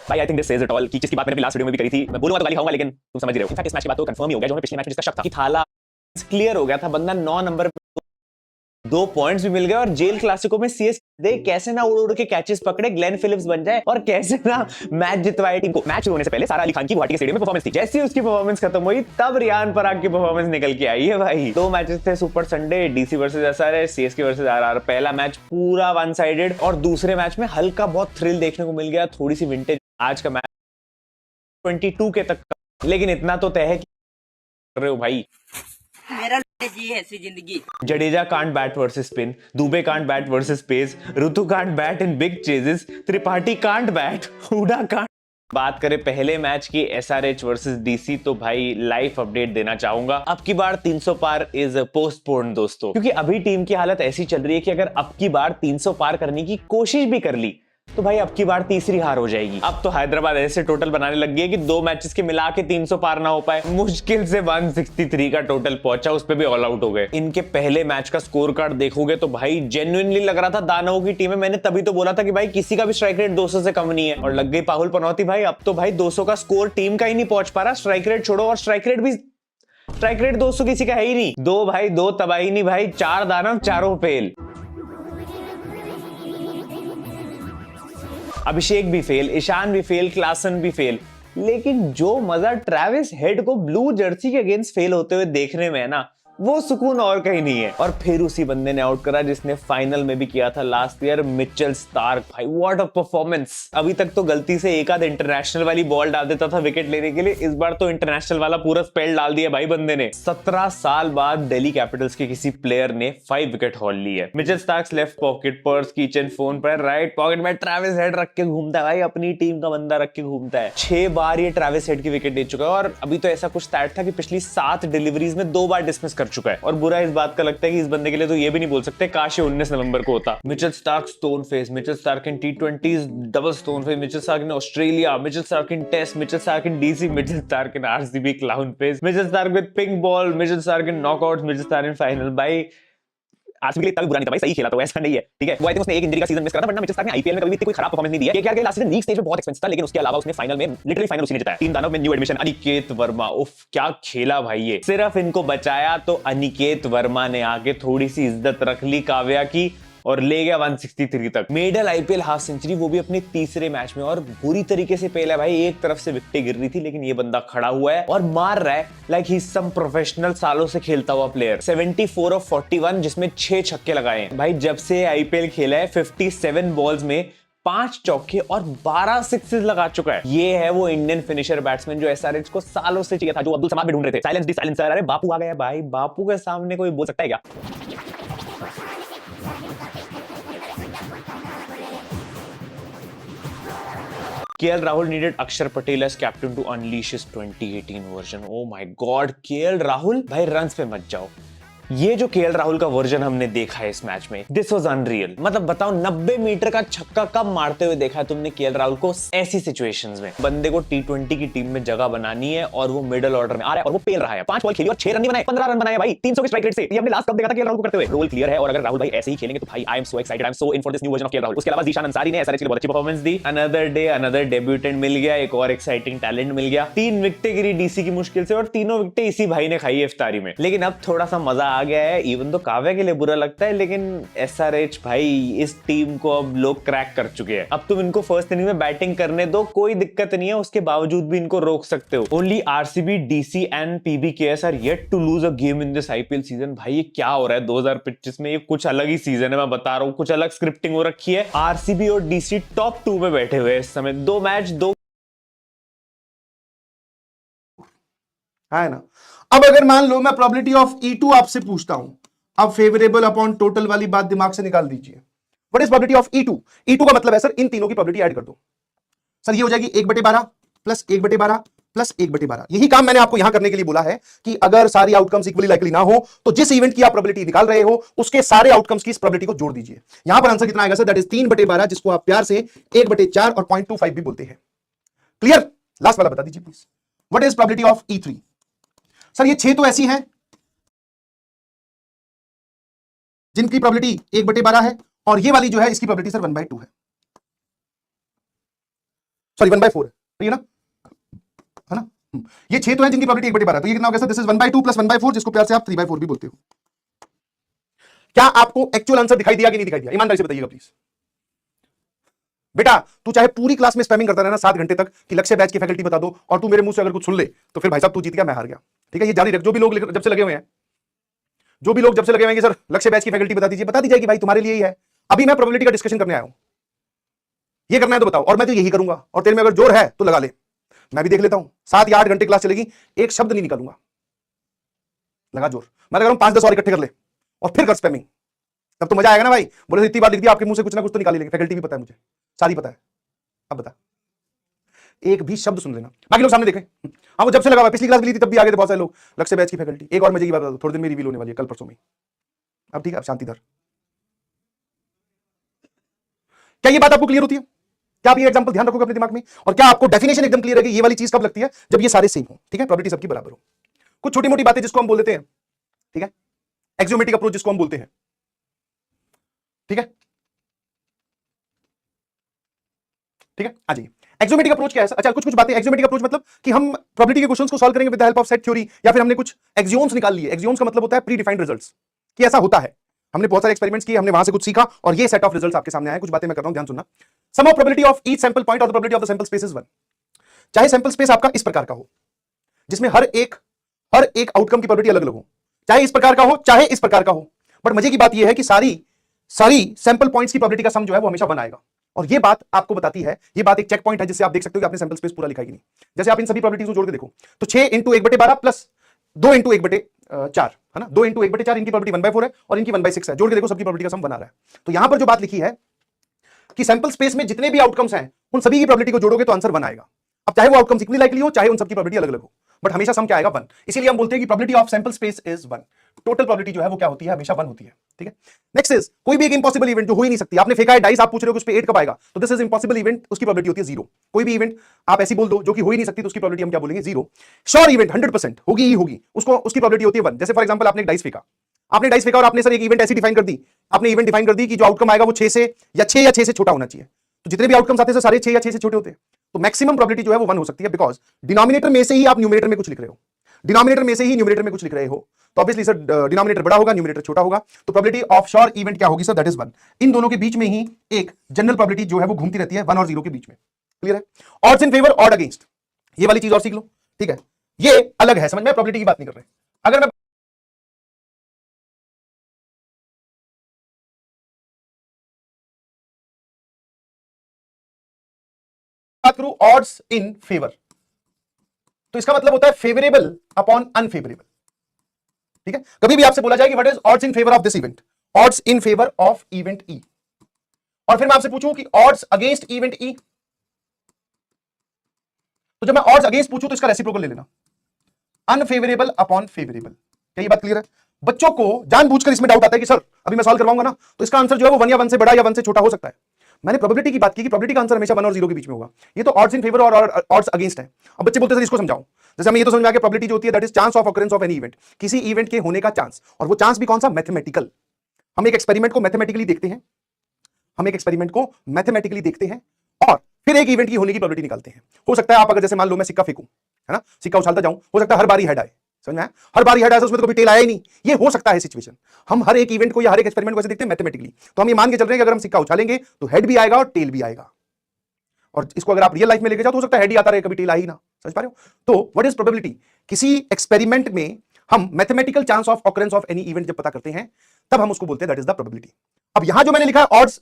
भाई I think this says it all, कि जिसकी बात मैंने लास्ट वीडियो में भी करी थी, मैं बोलूंगा तो गाली खाऊंगा, लेकिन तुम समझ रहे हो। इनफैक्ट इस मैच की बात तो कंफर्म ही हो गया, जो हमें पिछले मैच में जिसका शक था कि थाला क्लियर हो गया था, बंदा 9 नंबर पे 2 पॉइंट्स भी मिल गए। और जेल क्लासिको में सीएस दे कैसे ना उड़ उड़ के कैचेस पकड़े, ग्लेन फिलिप्स बन जाए और कैसे ना मैच जितवाए टीम को। मैच शुरू होने से पहले सारा अली खान की गुवाहाटी के स्टेडियम में परफॉर्मेंस थी। जैसे ही उसकी परफॉर्मेंस खत्म हुई तब रियान पराग की परफॉर्मेंस निकल के आई है भाई। 2 मैचेस थे super Sunday, DC versus SRA, CSK versus RR. पहला मैच पूरा वन साइडेड और दूसरे मैच में हल्का बहुत थ्रिल देखने को मिल गया, थोड़ी सी विंटेज। आज का मैच 22 के तक, लेकिन इतना तो तय है कि कर रहे हो भाई। जी ऐसी जिंदगी। Jadeja can't bat versus spin, Dube can't bat versus pace, Rutu can't bat in big chases, Tripathi can't bat, Hooda can't. बात करें पहले मैच की एसआरएच वर्सेस डीसी, तो भाई लाइव अपडेट देना चाहूंगा। अब की बार 300 पार इज पोस्टपोन्ड दोस्तों, क्योंकि अभी टीम की हालत ऐसी चल रही है कि अगर अब की बार 300 पार करने की कोशिश भी कर ली तो भाई अब की बार तीसरी हार हो जाएगी। अब तो हैदराबाद ऐसे टोटल बनाने लग गई है कि 2 मैचेस के मिला के 300 पार ना हो पाए। मुश्किल से 163 का टोटल पहुंचा, उस पे भी ऑल आउट हो गए। इनके पहले मैच का स्कोर कार्ड देखोगे तो भाई जेन्युइनली लग रहा था दानवों की टीम है। मैंने तभी तो बोला था कि भाई किसी का भी स्ट्राइक रेट 200 से कम नहीं है, और लग गई पाहुल पनौती भाई। अब तो भाई 200 का स्कोर टीम का ही नहीं पहुंच पा रहा, स्ट्राइक रेट छोड़ो, और स्ट्राइक रेट 200 किसी का है ही नहीं। 2 भाई 2 तबाही नहीं भाई, 4 दानव चारों फेल। अभिषेक भी फेल, ईशान भी फेल, क्लासन भी फेल। लेकिन जो मजा ट्रेविस हेड को ब्लू जर्सी के अगेंस्ट फेल होते हुए देखने में है ना, वो सुकून और कहीं नहीं है। और फिर उसी बंदे ने आउट करा जिसने फाइनल में भी किया था लास्ट ईयर, मिचेल स्टार्क। भाई व्हाट अ परफॉर्मेंस। अभी तक तो गलती से एक आध इंटरनेशनल वाली बॉल डाल देता था विकेट लेने के लिए, इस बार तो इंटरनेशनल वाला पूरा स्पेल डाल दिया भाई बंदे ने। 17 साल बाद दिल्ली कैपिटल्स के किसी प्लेयर ने 5 विकेट हॉल ली है। Mitchell Starks left pocket, purse, kitchen, phone पर, राइट पॉकेट में ट्रेविस हेड रख के घूमता है भाई, अपनी टीम का बंदा रख के घूमता है। 6 बार ये ट्रेविस हेड की विकेट ले चुका है, और अभी तो ऐसा कुछ स्टैट था कि पिछली 7 डिलीवरीज में 2 बार डिसमिस कर चुका है। और बुरा इस बात का लगता है कि इस बंदे के लिए तो ये भी नहीं बोल सकते काश ये 19 नवंबर को होता। Mitchell Starc stone face, Mitchell Starc in टी20 double stone face, Mitchell Starc in Australia, Mitchell Starc in Test, Mitchell Starc in DC, Mitchell Starc in RCB clown face, Mitchell Starc with pink ball, Mitchell Starc in knockouts, Mitchell Starc in final. भाई RCB के लिए इतना भी बुरा नहीं था भाई, सही खेला था, ऐसा नहीं है, ठीक है। वो आई थिंक उसने एक इंजरी का सीजन मिस करा था, वरना मिचेल स्टार्क ने आईपीएल में कभी भी इतनी कोई खराब परफॉर्मेंस नहीं दी है। केकेआर के लास्ट सीजन लीग स्टेज में बहुत एक्सपेंसिव था, लेकिन उसके अलावा उसने फाइनल में लिटरली फाइनल उसी ने जिताया। 3 दानव में न्यू एडमिशन अनिकेत वर्मा, उफ क्या खेला भाई ये। सिर्फ इनको बचाया तो अनिकेत वर्मा ने आगे थोड़ी सी इज्जत रख ली काव्या की, और ले गया 163 तक। मेडल आईपीएल हाफ सेंचुरी, वो भी अपने तीसरे मैच में, और बुरी तरीके से पेला भाई। एक तरफ से विकेटें गिर रही थी, लेकिन ये बंदा खड़ा हुआ है और मार रहा है लाइक ही सम प्रोफेशनल, सालों से खेलता हुआ प्लेयर। 74 ऑफ 41 जिसमें 6 छक्के लगाए हैं भाई। जब से आईपीएल खेला है 57 बॉल्स में 5 चौके और 12 सिक्सेस लगा चुका है। ये है वो इंडियन फिनिशर बैट्समैन जो एसआरएच को सालों से चाहिए था, जो अब्दुल समाद भी ढूंढ रहे थे। साइलेंस दी साइलेंसर, अरे बापू आ गया भाई। बापू के सामने कोई बोल सकता है क्या? KL Rahul needed Akshar Patel as captain to unleash his 2018 version. Oh my God, KL Rahul भाई रन्स पे मत जाओ। ये जो केएल राहुल का वर्जन हमने देखा है इस मैच में, दिस वाज अनरियल। मतलब बताओ 90 मीटर का छक्का कब मारते हुए देखा है तुमने केएल राहुल को ऐसी सिचुएशंस में? बंदे को टी20 की टीम में जगह बनानी है और वो मिडिल ऑर्डर में आ रहा है और वो पेल रहा है। 5 बॉल खेली और 6 रन नहीं बनाए, 15 रन बनाए भाई 300 के स्ट्राइक रेट से। ये हमने लास्ट कब देखा था केएल राहुल को करते हुए? रोल क्लियर है, और अगर राहुल भाई ऐसे ही खेलेंगे तो भाई I am so excited, I am so in for this new version of KL Rahul. उसके अलावा जीशान अंसारी ने एसआरएच के लिए बहुत अच्छी परफॉर्मेंस दी। अनदर डे अनदर डेब्यूटेंट मिल गया, एक और एक्साइटिंग टैलेंट मिल गया। 3 विकेटें गिरी डीसी की मुश्किल से, और तीनों विकेटें इसी भाई ने खाई है इफ्तारी में। लेकिन अब थोड़ा सा मजा आ गया है। इवन तो काव्या के लिए बुरा लगता है, लेकिन एसआरएच भाई इस टीम को अब लोग क्रैक कर चुके हैं। अब तुम इनको फर्स्ट इनिंग में बैटिंग करने दो, कोई दिक्कत नहीं है, उसके बावजूद भी इनको रोक सकते हो। Only RCB, DC and PBKS are yet to lose a game in this IPL season. भाई ये क्या हो रहा है 2025 में? ये कुछ अलग ही सीजन है, मैं बता रहा हूं। कुछ अलग स्क्रिप्टिंग हो रखी है। आरसीबी और डीसी टॉप 2 में बैठे हुए इस समय। 2 मैच 2 है ना। अब अगर मान लो मैं प्रोबेबिलिटी ऑफ E2 आपसे पूछता हूं, अब फेवरेबल अपॉन टोटल वाली बात दिमाग से निकाल दीजिए। What is probability of E2? E2 का मतलब है सर इन तीनों की प्रोबेबिलिटी ऐड कर दो। सर ये हो जाएगी 1/12 प्लस 1/12 प्लस 1/12। यही काम मैंने आपको यहां करने के लिए बोला है कि अगर सारी आउटकम्स इक्वली लाइकली ना हो तो जिस इवेंट की आप प्रोबेबिलिटी निकाल रहे हो उसके सारे आउटकम्स की इस प्रोबेबिलिटी को जोड़ दीजिए। यहां पर आंसर कितना आएगा सर? दैट इज 3/12, जिसको आप प्यार से 1/4 और 0.25 भी बोलते हैं। क्लियर? लास्ट वाला बता दीजिए please. What is probability of E3? Sir ये 6 तो ऐसी हैं जिनकी प्रोबेबिलिटी 1/12 है, और ये वाली जो है इसकी प्रोबेबिलिटी सर 1/2 है, सॉरी 1/4 है, ये ना, है ना। ये 6 तो हैं जिनकी प्रोबेबिलिटी 1/12 है, तो ये कितना हो गया सर? दिस इज 1/2 प्लस 1/4, जिसको प्यार से आप 3/4 भी बोलते हो। क्या आपको एक्चुअल आंसर दिखाई दिया कि नहीं दिखाई दिया? ईमानदारी से बताइएगा प्लीज। बेटा तू चाहे पूरी क्लास में स्पैमिंग करता रहना 7 घंटे तक कि लक्ष्य बैच की फैकल्टी बता दो, और तू मेरे मुंह से अगर कुछ सुन ले तो फिर भाई साहब तू जीत गया, मैं हार गया। ठीक है, ये जारी रख। जो भी लोग जब से लगे हुए हैं, जो भी लोग जब से लगे हुए हैं कि सर लक्ष्य बैच की फैकल्टी बता दीजिए, बता दी जाएगी भाई, तुम्हारे लिए ही है। अभी मैं प्रोबेबिलिटी का डिस्कशन करने आया हूं। ये करना है तो बताओ, और मैं तो यही करूंगा, और तेरे में अगर जोर है तो लगा ले। मैं भी देख लेता हूं, 7 या 8 घंटे क्लास चलेगी, एक शब्द नहीं निकालूंगा। लगा जोर। मैं लगा 5-10 और इकट्ठे कर ले और फिर कर स्पैमिंग, तब तो मजा आएगा ना भाई। बोले इतनी बार लिख दिया, आपके मुंह से कुछ ना कुछ तो निकाल ही लेंगे। फैकल्टी भी पता है मुझे, सारी पता है। अब बता, एक भी शब्द सुन लेना, बाकी लोग सामने देखें। हाँ वो जब से लगा हुआ, पिछली क्लास भी ली थी तब भी आगे थे बहुत सारे लोग, लक्ष्य बैच की फैकल्टी। एक और मजे की बात बता दो, थोड़ी देर में रिवील होने वाली है, कल परसों में। अब ठीक है, अब शांति धर। क्या ये बात आपको क्लियर होती है? क्या आप ये एग्जांपल ध्यान रखोगे अपने दिमाग में? और क्या आपको डेफिनेशन एकदम क्लियर है कि ये वाली चीज कब लगती है? जब ये सारे सेम हो, ठीक है, प्रोबेबिलिटी सबकी बराबर हो। कुछ छोटी मोटी बातें जिसको हम बोल देते हैं, ठीक है, एक्सियोमेटिक अप्रोच जिसको हम बोलते हैं, ठीक है, ठीक है। आ जाइए, एक्सियोमेटिक अप्रोच क्या है? अच्छा, कुछ बातें। एक्सियोमेटिक अप्रोच मतलब कि हम प्रोबेबिलिटी के क्वेश्चंस को सॉल्व करेंगे with the help of set theory, या फिर हमने कुछ एक्सियोम्स निकाल लिए। एक्सियोम्स का मतलब होता है प्री डिफाइंड रिजल्ट्स, कि ऐसा होता है। हमने बहुत सारे एक्सपेरिमेंट्स किए, हमने वहां से कुछ सीखा और ये सेट ऑफ रिजल्ट्स आपके सामने आए। कुछ बातें मैं कर रहा हूं, ध्यान सुनना। Sum of probability of each sample point और the probability of the sample space is 1। चाहे सैंपल स्पेस आपका इस प्रकार का हो, जिसमें हर एक आउटकम की प्रोबेबिलिटी अलग अलग हो, चाहे इस प्रकार का हो चाहे इस प्रकार का हो, बट मजे की बात यह है कि सारी सैंपल पॉइंट्स की प्रोबेबिलिटी का सम जो है वो हमेशा 1 आएगा। और ये बात आपको बताती है, ये बात एक चेक पॉइंट है जिससे आप देख सकते हो कि आपने सैंपल स्पेस पूरा लिखा ही नहीं। जैसे आप इन सभी प्रोबेबिलिटीज को जोड़ के देखो तो 6 × 1/12 प्लस 2 × 1/4 है ना, 2 × 1/4, इनकी प्रोबेबिलिटी 1/4 है और इनकी 1/6 है। जोड़ के देखो, सबकी प्रोबेबिलिटी का सम 1 आ रहा है। तो यहां पर जो बात लिखी है कि सैंपल स्पेस में जितने भी आउटकम्स हैं उन सभी की प्रोबेबिलिटी को जोड़ोगे तो आंसर 1 आएगा। अब चाहे वो आउटकम्स इक्वली लाइकली हो, चाहे उन सबकी प्रोबेबिलिटी अलग अलग हो, बट हमेशा सम क्या आएगा? 1। इसीलिए हम बोलते हैं कि probability of sample space is 1। Total probability जो है वो क्या होती है? हमेशा 1 होती है, ठीक है। नेक्स्ट इज, कोई भी एक इंपॉसिबल इवेंट जो हो ही नहीं सकती। आपने फेंका है डाइस, आप पूछ रहे हो कि उस पे 8 कब आएगा, तो दिस इज इंपॉसिबल इवेंट, उसकी प्रोबेबिलिटी होती है 0। कोई भी इवेंट आप ऐसी बोल दो जो कि हो ही नहीं सकती, तो उसकी प्रोबेबिलिटी हम क्या बोलेंगे? 0। श्योर इवेंट 100% होगी ही होगी, उसकी प्रोबेबिलिटी होती है 1। जैसे फॉर एग्जांपल आपने एक डाइस फेंका, और आपने सर एक इवेंट ऐसी डिफाइन कर दी, आपने इवेंट डिफाइन कर दी कि जो आउटकम आएगा वो 6 या 6 से छोटा होना चाहिए। तो जितने भी आउटकम्स आते हैं सारे 6 या 6 से छोटे होते हैं, तो मैक्सिमम प्रोबेबिलिटी जो है वो 1 हो सकती है, बिकॉज डिनोमिनेटर में से ही आप न्यूमरेटर में कुछ लिख रहे हो, डिनोमिनेटर में से ही न्यूमरेटर में कुछ लिख रहे हो, तो ऑब्वियसली सर डिनोमिनेटर बड़ा होगा, न्यूमरेटर छोटा होगा, तो प्रोबेबिलिटी ऑफ श्योर इवेंट क्या होगी सर? That is 1। इन दोनों के बीच में ही एक जनरल प्रोबेबिलिटी जो है वो घूमती रहती है 1 और 0 के बीच में। क्लियर है? Odds in favour, odd against, ये वाली चीज और सीख लो, ठीक है। ये अलग है, समझ में? प्रोबेबिलिटी की बात नहीं कर रहे। अगर मैं बात करूं ऑड्स इन फेवर, तो इसका मतलब होता है फेवरेबल अपॉन अनफेवरेबल, ठीक है। कभी भी आपसे बोला जाए कि what is odds in favour of this event, odds in favour of event E, और फिर मैं आपसे पूछूं कि ऑड्स अगेंस्ट इवेंट ई, तो जब मैं ऑड्स अगेंस्ट पूछूं तो इसका रेसिप्रोकल ले लेना, अनफेवरेबल अपॉन फेवरेबल। क्या ये बात क्लियर है? बच्चों को जानबूझकर इसमें डाउट आता है कि सर अभी मैं सॉल्व करवाऊंगा ना, तो इसका आंसर जो है वो 1 या 1 से बड़ा या 1 से छोटा हो सकता है। मैंने प्रोबेबिलिटी की बात की कि प्रोबेबिलिटी का आंसर हमेशा 1 और 0 के बीच में होगा। ये तो ऑड्स इन फेवर और ऑड्स अगेंस्ट है। अब बच्चे बोलते हैं सर इसको समझाओ। जैसे हमें ये तो समझ में आ गया, प्रोबेबिलिटी जो होती है that is chance of occurrence of any event, किसी इवेंट के होने का चांस, और वो चांस भी कौन सा? मैथमेटिकल। हम एक एक्सपेरिमेंट को मैथमेटिकली देखते हैं, और फिर एक इवेंट की होने की प्रोबेबिलिटी निकालते हैं। हो सकता है आप अगर जैसे मान लो मैं सिक्का फेंकूं, है ना, सिक्का उछालता जाऊं, हो सकता है हर बारी हेड आए, समझ में आया? हर बारी हेड आए, उसमें तो कभी टेल आया ही नहीं, ये हो सकता है सिचुएशन। हम हर एक इवेंट को या हर एक एक्सपेरिमेंट को ऐसे देखते हैं मैथमेटिकली, तो हम ये मान के चल रहे हैं कि अगर हम सिक्का उछालेंगे तो हेड भी आएगा और टेल भी आएगा। और इसको अगर आप रियल लाइफ में लेके जाओ तो हो सकता है हेड ही आता रहे, कभी टेल आई ना। समझ पा रहे हो? तो व्हाट इज प्रोबेबिलिटी? किसी एक्सपेरिमेंट में हम mathematical chance of occurrence of any event जब पता करते हैं, तब हम उसको बोलते हैं दैट इज द प्रोबेबिलिटी। अब यहां जो मैंने लिखा है ऑड्स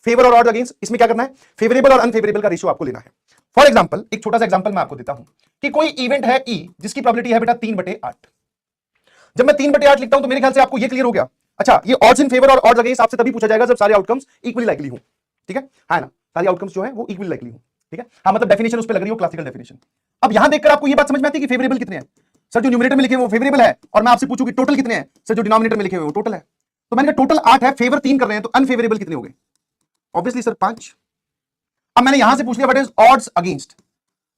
फेवर और ऑड्स अगेंस्ट, इसमें क्या करना है? फेवरेबल और अनफेवरेबल का रेशियो आपको लेना है। फॉर एग्जांपल, एक छोटा सा एग्जांपल मैं आपको देता हूं कि कोई इवेंट है ई जिसकी प्रोबेबिलिटी है बेटा 3/8। जब मैं 3/8 लिखता हूं तो मेरे ख्याल से आपको ये क्लियर हो गया। अच्छा, ये ऑड्स इन फेवर और ऑड्स अगेंस्ट आपसे तभी पूछा जाएगा जब सारे आउटकम्स इक्वली लाइकली हो, ठीक है ना? सारे आउटकम्स जो है वो इक्वली लाइकली हो, ठीक है। हाँ, मतलब डेफिनेशन उस पे लग रही हो, क्लासिकल डेफिनेशन। अब यहां देखकर आपको ये बात समझ में आती है कि फेवरेबल कितने हैं। सर जो न्यूमरेटर में लिखे हुए वो फेवरेबल है, और मैं आपसे पूछूं कि टोटल कितने हैं, सर जो डिनोमिनेटर में लिखे हुए वो टोटल है। तो मैंने कहा टोटल 8 है, फेवर 3 कर रहे हैं, तो अनफेवरेबल कितने हो गए? Obviously sir 5। अब मैंने यहां से पूछ लिया व्हाट इज ऑड्स अगेंस्ट,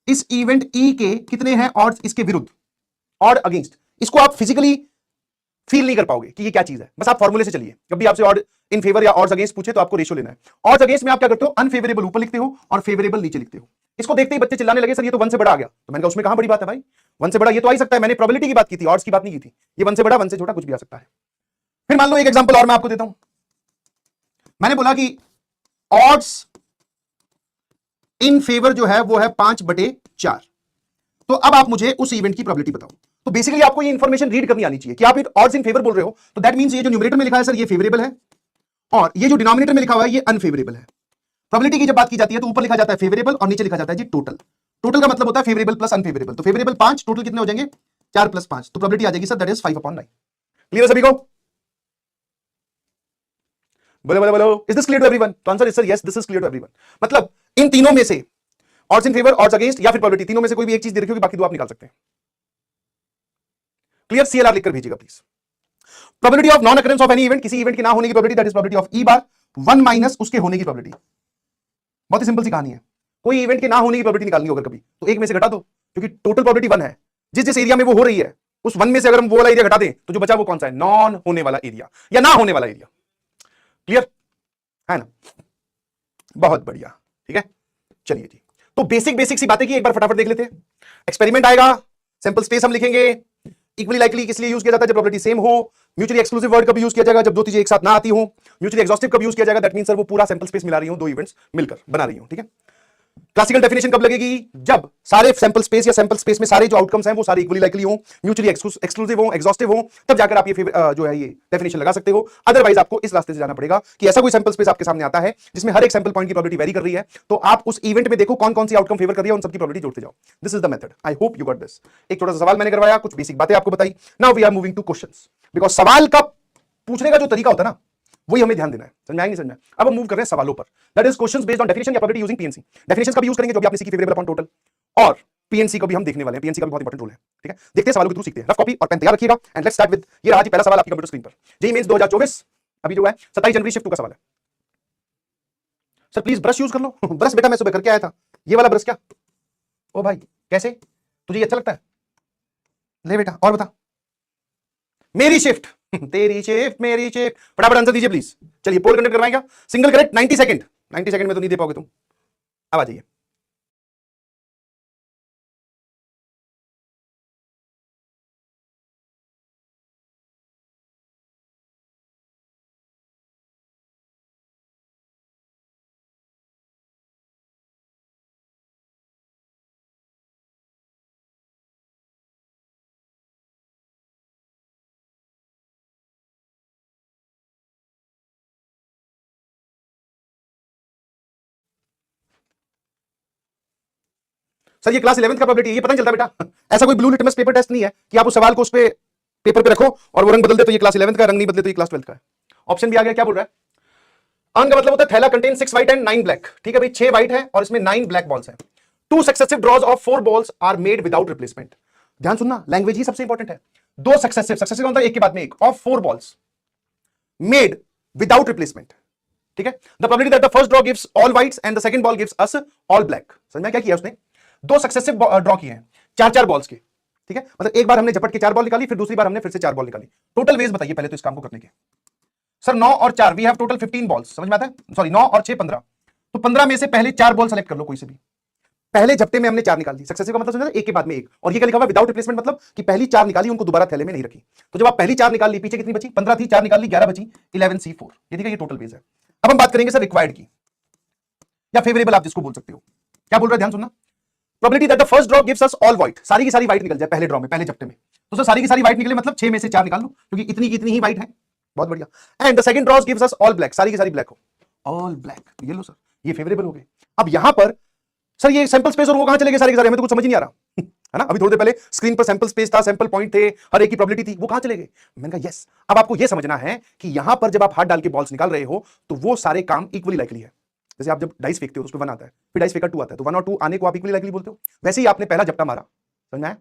इस इवेंट ई के कितने हैं ऑड्स इसके विरुद्ध, ऑड अगेंस्ट। इसको आप फिजिकली फील नहीं कर पाओगे कि ये क्या चीज है, बस आप फॉर्मूले से चलिए। जब भी आपसे ऑड इन फेवर या ऑड्स अगेंस्ट पूछे तो आपको रेशियो लेना है। ऑड्स अगेंस्ट में आप क्या करते हो? अनफेवरेबल ऊपर लिखते हो और फेवरेबल नीचे लिखते हो। इसको देखते ही बच्चे चिल्लाने लगे सर ये तो 1 से बड़ा आ गया। तो मैंने कहा उसमें कहां बड़ी बात है भाई, 1 से बड़ा ये तो आ ही सकता है। मैंने प्रोबेबिलिटी की बात की थी, ऑड्स की बात नहीं की थी। ये 1 से बड़ा 1 से छोटा कुछ भी आ सकता है। फिर मान लो एक एग्जांपल और मैं आपको देता हूं। मैंने बोला कि ऑड्स इन फेवर जो है वो है 5/4। तो अब आप मुझे उस इवेंट की प्रोबेबिलिटी बताओ। तो बेसिकली आपको ये इंफॉर्मेशन रीड करनी आनी चाहिए कि आप ऑड्स इन फेवर बोल रहे हो, तो दैट मींस ये जो न्यूमरेटर में लिखा है सर ये फेवरेबल है, और ये जो डिनोमिनेटर में लिखा हुआ है ये अनफेवरेबल है। प्रोबेबिलिटी की जब बात की जाती है तो ऊपर लिखा जाता है फेवरेबल और नीचे लिखा जाता है जी टोटल। टोटल का मतलब होता है फेवरेबल प्लस अनफेवरेबल। तो फेवरेबल 5, टोटल कितने हो जाएंगे? 4 + 5, तो प्रोबेबिलिटी आ जाएगी सर दैट इज 5/9। क्लियर सभी को? बोलो बोलो बोलो, is this clear to everyone? तो answer is sir yes, this is clear to everyone. मतलब इन तीनों में से odds in favour, odds against या फिर प्रोबेबिलिटी, तीनों में से कोई भी एक चीज दे रखी होगी, बाकी दो आप निकाल सकते हैं। क्लियर? सीएलआर लिखकर भेजिएगा please. Probability of non occurrence of any event, किसी इवेंट के ना होने की probability that is probability of E bar 1 minus उसके होने की प्रोबेबिलिटी। बहुत ही सिंपल सी कहानी है। कोई इवेंट के ना होने की प्रोबेबिलिटी निकालनी होगा कभी, तो एक में से घटा दो, क्योंकि टोटल प्रोबेबिलिटी 1 है। जिस जिस एरिया में वो हो रही है उस 1 में से अगर हम वो वाला एरिया घटा दें तो जो बचा वो कौन सा है? नॉन होने वाला एरिया या ना होने वाला एरिया। क्लियर है ना? बहुत बढ़िया, ठीक है। चलिए जी, तो बेसिक बेसिक सी बातें की एक बार फटाफट देख लेते हैं। एक्सपेरिमेंट आएगा, सैंपल स्पेस हम लिखेंगे। इक्वली लाइकली किस लिए यूज किया जाता है? जब प्रोबेबिलिटी सेम हो। म्यूचुअली एक्सक्लूसिव वर्ड कब यूज किया जाएगा? जब दो चीजें एक साथ ना आती हो। म्यूचुअली एग्जॉस्टिव कब यूज किया जाएगा? दैट मींस सर वो पूरा सैंपल स्पेस मिला रही हूं, दो इवेंट्स मिलकर बना रही हूं, ठीक है। क्लासिकल डेफिनेशन कब लगेगी? जब सारे सैंपल स्पेस या सैंपल स्पेस में सारे जो आउटकम्स हैं वो सारे इक्वली लाइकली हो, म्यूचुअली एक्सक्लूसिव हो, एग्जॉस्टिव हो, तब जाकर आप ये जो है ये डेफिनेशन लगा सकते हो। अदरवाइज आपको इस रास्ते से जाना पड़ेगा कि ऐसा कोई सैंपल स्पेस आपके सामने आता है जिसमें हर एक सैंपल पॉइंट की प्रोबेबिलिटी वेरी कर रही है, तो आप उस इवेंट में देखो कौन कौन सी आउटकम फेवर कर रही है, उन सबकी प्रोबेबिलिटी जोड़ते जाओ। This is the method. I hope you got this. एक छोटा सा सवाल मैंने करवाया, कुछ बेसिक बातें आपको बताई। Now we are moving to questions, because सवाल का पूछने का जो तरीका होता है ना, वही हमें ध्यान देना है। समझ में आएंगे? समझ में? अब हम मूव कर रहे हैं सवालों पर। That is questions based on definition या प्रोबेबिलिटी यूजिंग पीएनसी। डेफिनेशंस का भी यूज करेंगे जो भी आपने सीखी, फेवरेबल अपॉन टोटल, और पीएनसी को भी हम देखने वाले हैं। पीएनसी का भी बहुत इंपॉर्टेंट रोल है, ठीक है। देखते हैं सवालों के थ्रू सीखते हैं। रफ कॉपी और पेन तैयार रखिएगा एंड लेट्स स्टार्ट विद, ये रहा जी पहला सवाल आपकी कंप्यूटर स्क्रीन पर। जेईई मेंस 2024 अभी जो है 27 जनवरी शिफ्ट 2 का सवाल है। सर प्लीज ब्रश यूज कर लो। ब्रश बेटा मैं सुबह करके आया था, ये वाला ब्रश। क्या ओ भाई, कैसे तुझे ये अच्छा लगता है? ले बेटा और बता। मेरी शिफ्ट तेरी शिफ्ट मेरी शिफ्ट। फटाफट आंसर दीजिए प्लीज। चलिए पोल कंडक्ट करवाएंगे। Single correct 90 second. 90 सेकंड में तो नहीं दे पाओगे तुम। अब आ जाइए। सर ये क्लास 11th का प्रोबेबिलिटी, ये पता नहीं चलता बेटा। ऐसा कोई ब्लू लिटमस पेपर टेस्ट नहीं है कि आप उस सवाल को उस पे पेपर पे रखो और वो रंग बदल दे तो ये क्लास 11th का, रंग नहीं बदले तो ये क्लास 12th का है। ऑप्शन भी आ गया। क्या बोल रहा है? अन का मतलब होता है थैला कंटेन 6 व्हाइट एंड 9 ब्लैक। ठीक है भाई, 6 व्हाइट है और इसमें 9 ब्लैक बॉल्स हैं। 2 successive draws of 4 balls are made without replacement. ध्यान सुनना, लैंग्वेज ही सबसे इंपॉर्टेंट है। 2 सक्सेसिव मतलब एक के बाद में एक, of 4 balls made without replacement. ठीक है। The probability that the first draw gives all whites and the second ball gives us all black. समझ में क्या किया उसने? 2 सक्सेसिव ड्रॉ किए हैं 4-4 बॉल्स के। ठीक है, मतलब एक बार हमने झपट के 4 बॉल निकाली, फिर दूसरी बार हमने फिर से 4 बॉल निकाली। टोटल वेज बताइए पहले तो इस काम को करने के। सर 9 और 4 वी हैव टोटल 15 बॉल्स। समझ में आता है? सॉरी 9 और 6 15। तो 15 में से पहले 4 बॉल सेलेक्ट कर लो कोई से भी। पहले झपटे में हमने 4 निकाल दी। सक्सेसिव का मतलब समझा? एक के बाद में एक। और ये क्या लिखा हुआ? विदाउट रिप्लेसमेंट, मतलब कि पहली 4 निकाली उनको दोबारा थैले में नहीं रखी। तो जब आप पहली 4 निकाल ली, पीछे कितनी बची? 15 थी, 4 निकाल ली, 11 बची, 11C4। ये ठीक है, ये टोटल वेज है। अब हम बात करेंगे सर रिक्वायर्ड की या फेवरेबल, आप जिसको बोल सकते हो। क्या बोल रहे हैं? ध्यान सुनना। Probability that the first draw gives us all white, सारी की सारी व्हाइट निकल जाए पहले ड्रॉ में, पहले झपटे में। तो सर सारी की सारी व्हाइट निकले मतलब 6 में से 4 निकाल लो, क्योंकि इतनी की इतनी ही व्हाइट है। बहुत बढ़िया। And the second draw gives us all black, सारी की सारी ब्लैक हो, ऑल ब्लैक। ये लो सर, ये फेवरेबल हो गए। अब यहां पर सर ये सैंपल स्पेस और वो कहां चले गए सारे के सारे? हमें तो कुछ समझ ही नहीं आ रहा है ना। अभी थोड़ी देर पहले स्क्रीन पर सैंपल स्पेस था, सैंपल पॉइंट थे, हर एक की प्रोबेबिलिटी थी, वो कहां चले गए? मैंने कहा यस। अब आपको यह समझना है कि यहां पर जब आप हाथ डाल के बॉल्स निकाल रहे हो तो वो सारे काम इक्वली लाइकली है। जैसे आप जब डाइस फेंकते हो तो उस पर 1 आता है, फिर डाइस फेंका 2 आता है, तो 1 और 2 आने को आप इक्वली लाइकली बोलते हो। वैसे ही आपने पहला झपटा मारा, समझ आया?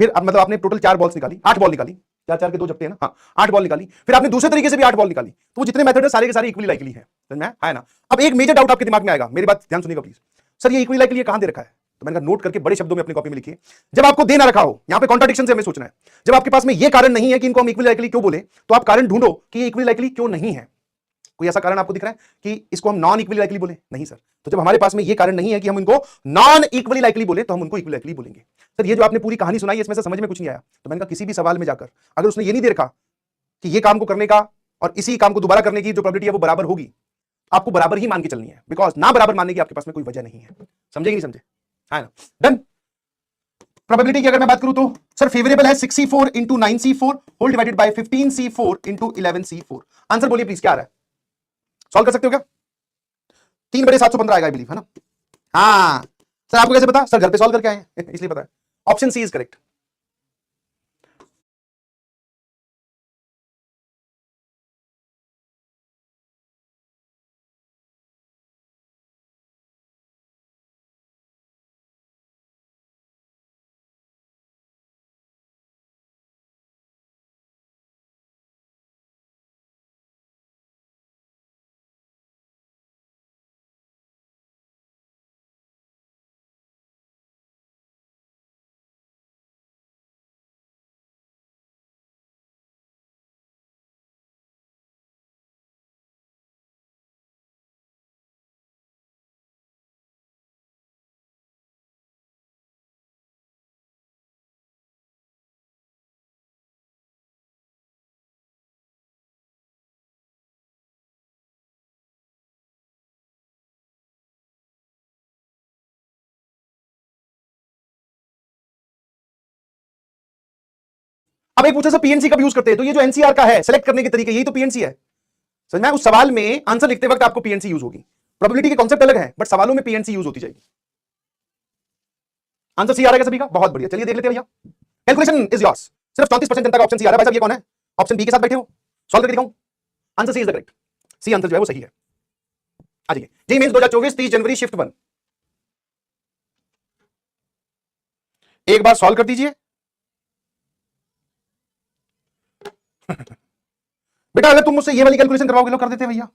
फिर अब मतलब आपने टोटल 4 बॉल्स निकाली, 8 बॉल निकाली, 4-4 के 2 झपटे हैं ना, हाँ 8 बॉल निकाली। फिर आपने दूसरे तरीके से भी 8 बॉल निकाली। तो वो जितने मेथड है सारे के सारे इक्वली लाइकली है। समझ में आया? है ना। अब एक मेजर डाउट आपके दिमाग में आएगा, मेरी बात ध्यान सुनिएगा प्लीज। सर ये इक्वली लाइकली कहां दे रखा है? तो मैंने कहा नोट करके बड़े शब्दों में अपनी कॉपी में लिखिए। जब आपको दे ना रखा हो, यहां पे कॉन्ट्राडिक्शन से हमें सोचना है। जब आपके पास में ये कारण नहीं है कि इनको हम इक्वली लाइकली क्यों बोले, तो आप कारण ढूंढो कि ये इक्वली लाइकली क्यों नहीं है। कोई ऐसा कारण आपको दिख रहा है कि इसको हम नॉन इक्वली लाइकली बोले? नहीं सर। तो जब हमारे पास में ये कारण नहीं है कि हम इनको नॉन इक्वली लाइकली बोले, तो हम उनको इक्वली लाइकली बोलेंगे। सर ये जो आपने पूरी कहानी सुनाई इसमें से समझ में कुछ नहीं आया। तो मैंने कहा किसी भी सवाल में जाकर अगर उसने ये नहीं दे रखा कि ये काम को करने का और इसी काम को दोबारा करने की जो प्रोबेबिलिटी है वो बराबर होगी, आपको बराबर ही मान के चलनी है। बिकॉज ना बराबर मानने की आपके पास में कोई वजह नहीं है। समझे कि नहीं समझे? है ना। डन। प्रोबेबिलिटी की अगर मैं बात करूं तो सर फेवरेबल है 6C4 into 9C4 whole divided by 15C4 into 11C4। Answer बोलिए प्लीज क्या आ रहा है? सॉल्व कर सकते हो क्या? 3/715 आएगा आई बिलीव, है ना। हाँ सर आपको कैसे पता? सर घर पे सॉल्व करके आए हैं इसलिए पता है। Option C is correct. अब एक पूछा सर पीएनसी कब यूज करते हैं, तो ये जो एनसीआर का है सेलेक्ट करने के तरीके, यही तो पीएनसी है। समझ में? उस सवाल में आंसर लिखते वक्त आपको पीएनसी यूज होगी। प्रोबेबिलिटी के कॉन्सेप्ट अलग है, बट सवालों में पीएनसी यूज होती जाएगी। आंसर सी आ रहा है सभी का? बहुत बढ़िया, चलिए देख लेते हैं भैया। Calculation is yours. सिर्फ 34% जनता का ऑप्शन सी आ रहा है। भाई साहब ये कौन है? ऑप्शन बी के साथ बैठे हो, सॉल्व करके दिखाऊं? Answer C is the correct. C answer जो है वो सही है। आ जाइए, जेईई मेंस 2024 30 जनवरी शिफ्ट 1 एक बार सॉल्व कर दीजिए। बेटा अगर तुम मुझसे ये वाली कैलकुलेशन करवाओगे, लो कर देते हैं भैया।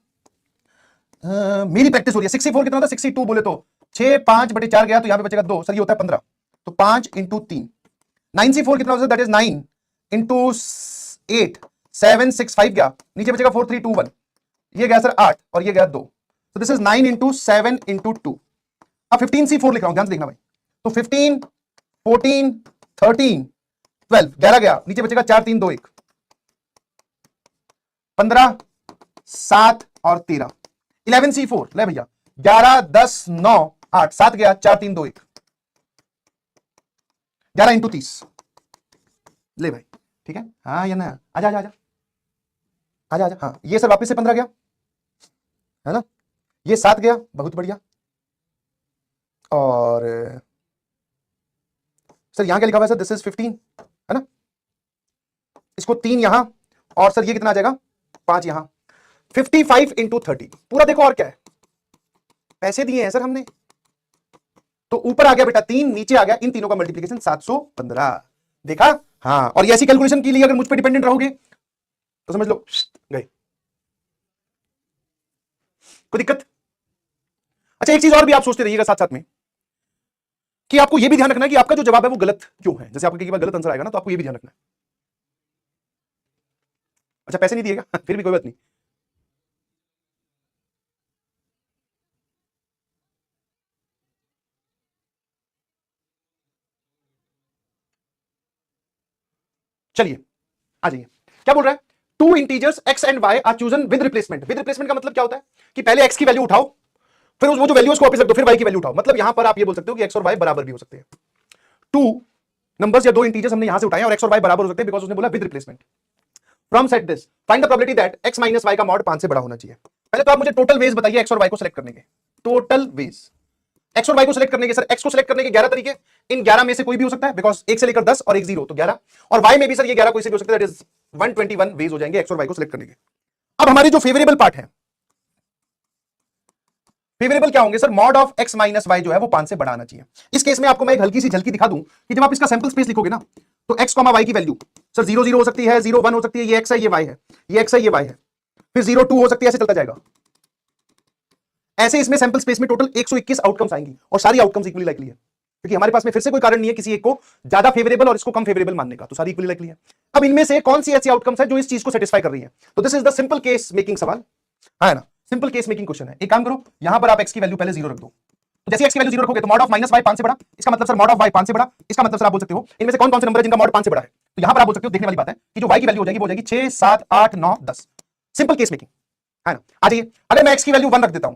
मेरी प्रैक्टिस हो रही है। 64 कितना था? 62 बोले तो 6 5 बटे 4 गया तो यहां पे बचेगा 2, सर ये होता है 15, तो 5 इंटू 3। 9C4 कितना होता है? दैट इज 9 इंटू 8 7 6 5 गया, नीचे बचेगा 4 3 2 1, ये गया सर 8 और ये गया 2, तो दिस इज 9 इंटू 7 इंटू 2। अब 15C4 लिख रहा हूं, ध्यान से देखना भाई। तो 15 14 13 12 11 गया, नीचे बचेगा 4 3 2 1, 15 7 और 13 11C4 ले भैया, 11 10 9 8 7 गया, 4 3 2 1, 11 इंटू 30 ले भाई, ठीक है। हाँ या ना? आजा आजा आजा आजा आजा। हाँ ये सर वापस से 15 गया है ना, ये 7 गया, बहुत बढ़िया। और सर यहां क्या लिखा हुआ है सर? दिस इज 15 है ना, इसको 3 यहां, और सर ये कितना आ जाएगा? 5 यहां। 55 इंटू 30 पूरा देखो, और क्या है, पैसे दिए हैं सर हमने, तो ऊपर आ गया बेटा 3, नीचे आ गया इन तीनों का मल्टीप्लिकेशन 715। देखा? हाँ, और ये ऐसी कैलकुलेशन के लिए अगर मुझ पे डिपेंडेंट रहोगे तो समझ लो गए, कोई दिक्कत? अच्छा एक चीज और भी आप सोचते रहिएगा साथ साथ में, कि आपको यह भी ध्यान रखना है कि आपका जो जवाब है वो गलत क्यों है। जैसे आपको कई बार गलत आंसर आएगा ना, तो आपको यह भी ध्यान रखना है। अच्छा पैसे नहीं दिएगा फिर भी कोई बात नहीं। चलिए आ जाइए, क्या बोल रहा है? Two integers x and y are chosen with replacement. With replacement का मतलब क्या होता है कि पहले x की वैल्यू उठाओ, फिर वो जो वैल्यू उसको वापस रख दो, फिर y की वैल्यू उठाओ। मतलब यहां पर आप ये बोल सकते हो कि x और y बराबर भी हो सकते हैं। टू नंबर्स या दो इंटीजर्स हमने यहां से उठाए और x और y बराबर हो सकते हैं, बिकॉज उसने बोला with replacement. From set this find the probability that x minus y का मॉड 5 से बड़ा होना चाहिए। पहले तो आप मुझे टोटल वेज बताइए x और y को सिलेक्ट करने के, टोटल वेज x और y को सिलेक्ट करने के। सर x को सिलेक्ट करने के 11 तरीके, इन 11 में से कोई भी हो सकता है, बिकॉज 1 से लेकर 10 और 1 0 तो 11, और y में भी सर ये 11 कोई से भी हो सकता है, दैट इज 121 वेज हो जाएंगे x और y को सिलेक्ट करने के। अब हमारे जो फेवरेबल पार्ट है, फेवरेबल क्या होंगे sir? Mod of x minus y जो है वो 5 से बड़ा आना चाहिए। इस केस में आपको मैं एक हल्की सी झलकी दिखा दूं कि जब आप इसका सैंपल स्पेस लिखोगे ना, तो x y की वैल्यू सर 0 0 हो सकती है, 0 1 हो सकती है, ये x है ये y है, ये x है ये y है, फिर 0 2 हो सकती है, ऐसे चलता जाएगा। ऐसे इसमें सैंपल स्पेस में टोटल 121 आउटकम्स आएंगी, और सारी आउटकम्स इक्वली लाइकली है, क्योंकि हमारे पास में फिर से कोई कारण नहीं है किसी एक को ज्यादा फेवरेबल और इसको कम फेवरेबल मानने का, तो सारी इक्वली लाइकली है। अब इनमें से कौन सी ऐसी आउटकम्स है जो इस चीज को सेटिस्फाई कर रही है? तो this is the simple case making सवाल है ना, सिंपल केस मेकिंग क्वेश्चन है। एक काम करो, यहां पर आप x की वैल्यू पहले 0 रख दो, तो जैसे x की वैल्यू 0 रखोगे तो मॉड ऑफ माइनस y 5 से बड़ा, इसका मतलब सर मॉड ऑफ y 5 से बड़ा, इसका मतलब सर आप बोल सकते हो इनमें से कौन कौन से नंबर है जिनका मॉड 5 से बड़ा है। तो यहां पर आप बोल सकते हो, देखने वाली बात है कि जो y की वैल्यू हो जाएगी वो हो जाएगी 6 7 8 9 10, सिंपल केस मेकिंग है ना। आ जाइए, अगर मैं x की वैल्यू 1 रख देता हूं,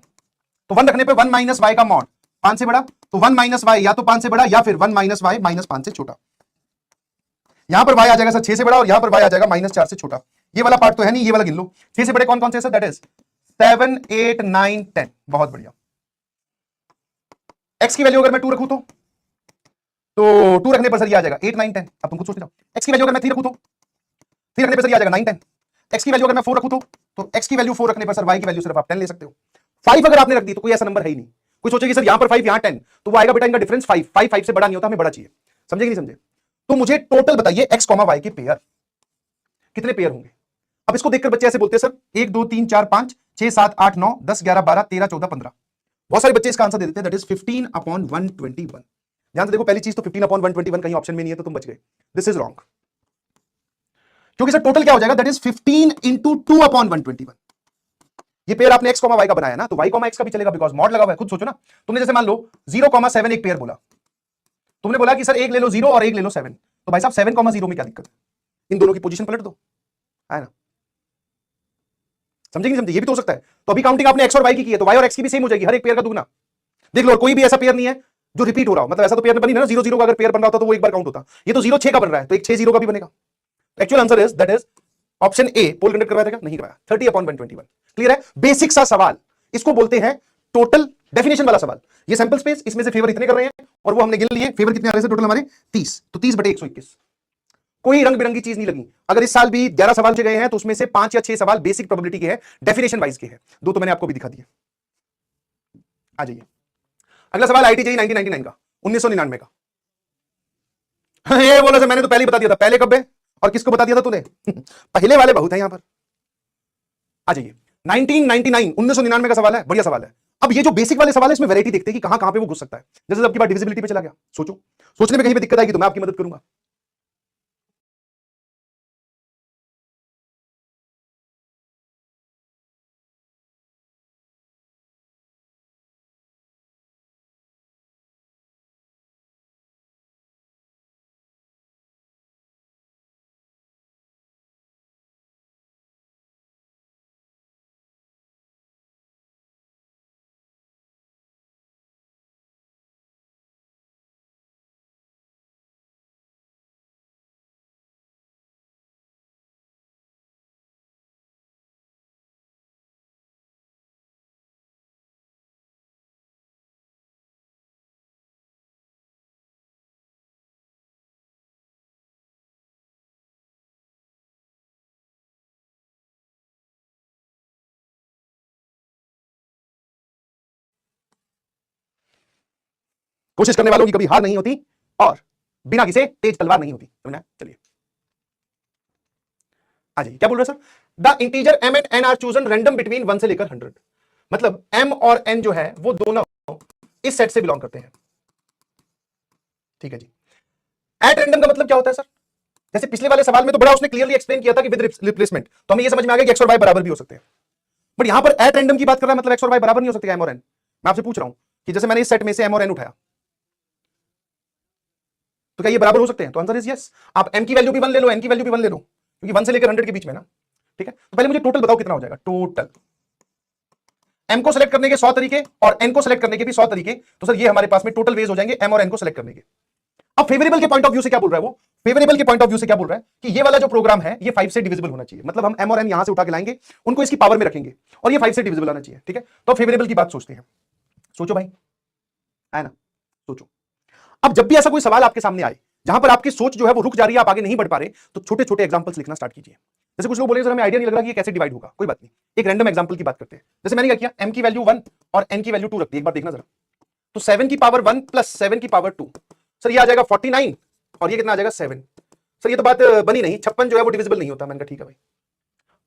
तो 1 रखने पे 1 माइनस y का मॉड 5 से बड़ा, तो 1 माइनस y या तो 5 से बड़ा या फिर 1 माइनस y माइनस 5 से छोटा। यहां पर y आ जाएगा सर 6 से बड़ा, और यहां पर y आ जाएगा माइनस 4 से छोटा। ये वाला पार्ट तो है नहीं, ये वाला गिन लो। 6 से बड़े कौन कौन से सर? दैट इज 7 8 9 10, बहुत बढ़िया। x की वैल्यू अगर मैं 2 रखूं तो 2 रखने पर सर ये आ जाएगा 8 9 10। अब तुम खुद सोच लो, x की वैल्यू अगर मैं 3 रखूं तो 3 रखने पर सर ये आ जाएगा 9 10। x की वैल्यू अगर मैं 4 रखूं तो x की वैल्यू 4 रखने पर सर y की वैल्यू सिर्फ आप 10 ले सकते हो। 5 अगर आपने रख दी तो कोई ऐसा नंबर है ही नहीं। कोई सोचेगी सर यहां पर 5 यहां 10, तो वो आएगा बेटा इनका डिफरेंस 5 5 5 से बड़ा नहीं होता, हमें बड़ा चाहिए। समझे कि नहीं समझे? तो मुझे टोटल बताइए x, y के पेयर कितने पेयर होंगे। अब इसको देखकर बच्चे ऐसे बोलते हैं सर 1 2 3 4 5 6 7 8 9 10 11 12 13 14 15। बहुत सारे बच्चे इसका आंसर दे देते हैं, दैट इज 15/121। ध्यान से देखो, पहली चीज तो 15/121 कहीं ऑप्शन में नहीं है, तो तुम बच गए, दिस इज रॉन्ग। क्योंकि सर टोटल क्या हो जाएगा? That is 15 into 2/121। ये पेयर आपने x, y का बनाया ना, तो y, x का भी चलेगा, बिकॉज मॉड लगा हुआ है। खुद सोचो ना, तुमने जैसे मान लो 0,7 एक पेयर बोला, तुमने बोला कि सर एक ले लो 0 और एक ले लो 7, तो भाई साहब 7,0 में क्या दिक्कत है? इन दोनों की पोजीशन पलट दो, है ना। समझे नहीं समझे? ये भी तो हो सकता है। तो अभी काउंटिंग आपने x और y की है, तो y और x की भी सेम हो जाएगी, हर एक पेयर का दुगना। देख लो, और कोई भी ऐसा पेयर नहीं है जो रिपीट हो रहा हो, मतलब ऐसा तो पेयर में बनी ना 0 0 का अगर पेयर बन रहा होता तो वो एक बार काउंट होता। ये तो 0 6 का बन रहा है, तो एक 6 0 का भी बनेगा। Actual answer is that is option A. Poll conduct करवाया था क्या? नहीं करवाया। 30/121। क्लियर है? बेसिक सा सवाल, इसको बोलते हैं टोटल डेफिनेशन वाला सवाल। ये सैंपल स्पेस, इसमें से फेवर इतने कर रहे हैं और वो हमने गिन लिए। फेवर कितने आ रहे हैं टोटल हमारे? 30। तो 30/121। कोई रंग बिरंगी चीज नहीं लगी। अगर इस साल भी 11 सवाल गए हैं तो उसमें से 5 या 6 सवाल बेसिक प्रोबेबिलिटी के हैं, डेफिनेशन वाइज के हैं। 2 तो मैंने आपको भी दिखा दिए। आ जाइए अगला सवाल, आईटी जेई 1999 का, 1999 का। ये बोला मैंने तो पहले ही बता दिया था। पहले कब है और किसको बता दिया था तूने? पहले वाले बहुत है यहां पर। आ जाइए 1999, 1999 का सवाल है। बढ़िया सवाल है। अब ये जो बेसिक वाले सवाल है इसमें वैरायटी देखते हैं कि कहां कहां पे वो घुस सकता है। जैसे आपकी बात डिविजिबिलिटी पे चला गया, सोचो, सोचने में कहीं पे दिक्कत आएगी तो मैं आपकी मदद करूंगा। कोशिश करने वालों की कभी हार नहीं होती और बिना किसे तेज तलवार नहीं होती। समझना? चलिए आ जाइए। क्या बोल रहे हैं sir? The integer m and n are chosen random between 1 से लेकर 100। मतलब m और n जो है वो दोनों इस सेट से बिलोंग करते हैं। ठीक है जी। एट रैंडम का मतलब क्या होता है सर? जैसे पिछले वाले सवाल में तो बड़ा उसने क्लियरली एक्सप्लेन किया था कि विद रिप्लेसमेंट, तो हमें ये समझ में आ गया कि x और y बराबर भी हो सकते हैं। बट यहां पर एट रैंडम की बात कर रहा है, मतलब x और y बराबर नहीं हो सकते m और n। मैं आपसे पूछ रहा हूं कि जैसे मैंने इस सेट में से m और n उठाया तो क्या ये बराबर हो सकते हैं? तो आंसर इज यस। आप m की वैल्यू भी 1 ले लो, n की वैल्यू भी 1 ले लो, क्योंकि 1 से लेकर 100 के बीच में ना। ठीक है, तो पहले मुझे टोटल बताओ कितना हो जाएगा टोटल। m को सेलेक्ट करने के 100 तरीके और n को सेलेक्ट करने के भी 100 तरीके। तो सर ये हमारे पास में टोटल वेज हो जाएंगे m और n को सेलेक्ट करने के। अब फेवरेबल के पॉइंट ऑफ व्यू से क्या बोल रहा है वो? फेवरेबल के पॉइंट ऑफ व्यू से क्या बोल रहा है कि ये वाला जो प्रोग्राम है ये 5 से डिविजिबल होना चाहिए। मतलब हम m और n यहां से उठा के लाएंगे, उनको इसकी पावर में रखेंगे और ये 5 से डिविजिबल आना चाहिए। ठीक है, तो फेवरेबल की बात सोचते हैं। सोचो भाई, है ना? सोचो। अब जब भी ऐसा कोई सवाल आपके सामने आए जहां पर आपकी सोच जो है वो रुक जा रही है, आप आगे नहीं बढ़ पा रहे, तो छोटे छोटे एग्जांपल्स लिखना स्टार्ट कीजिए। जैसे कुछ लोग बोले सर हमें आइडिया नहीं लग रहा कि ये कैसे डिवाइड होगा। कोई बात नहीं, एक रैंडम एग्जांपल की बात करते हैं। जैसे मैंने क्या किया, m की वैल्यू 1 और n की वैल्यू 2 रख दी। एक बार देखना जरा, तो 7 की पावर 1 प्लस 7 की पावर 2, सर ये आ जाएगा 49 और ये कितना आ जाएगा 7। सर ये तो बात बनी नहीं, 56 जो है वो डिविजिबल नहीं होता। मैंने कहा ठीक है भाई।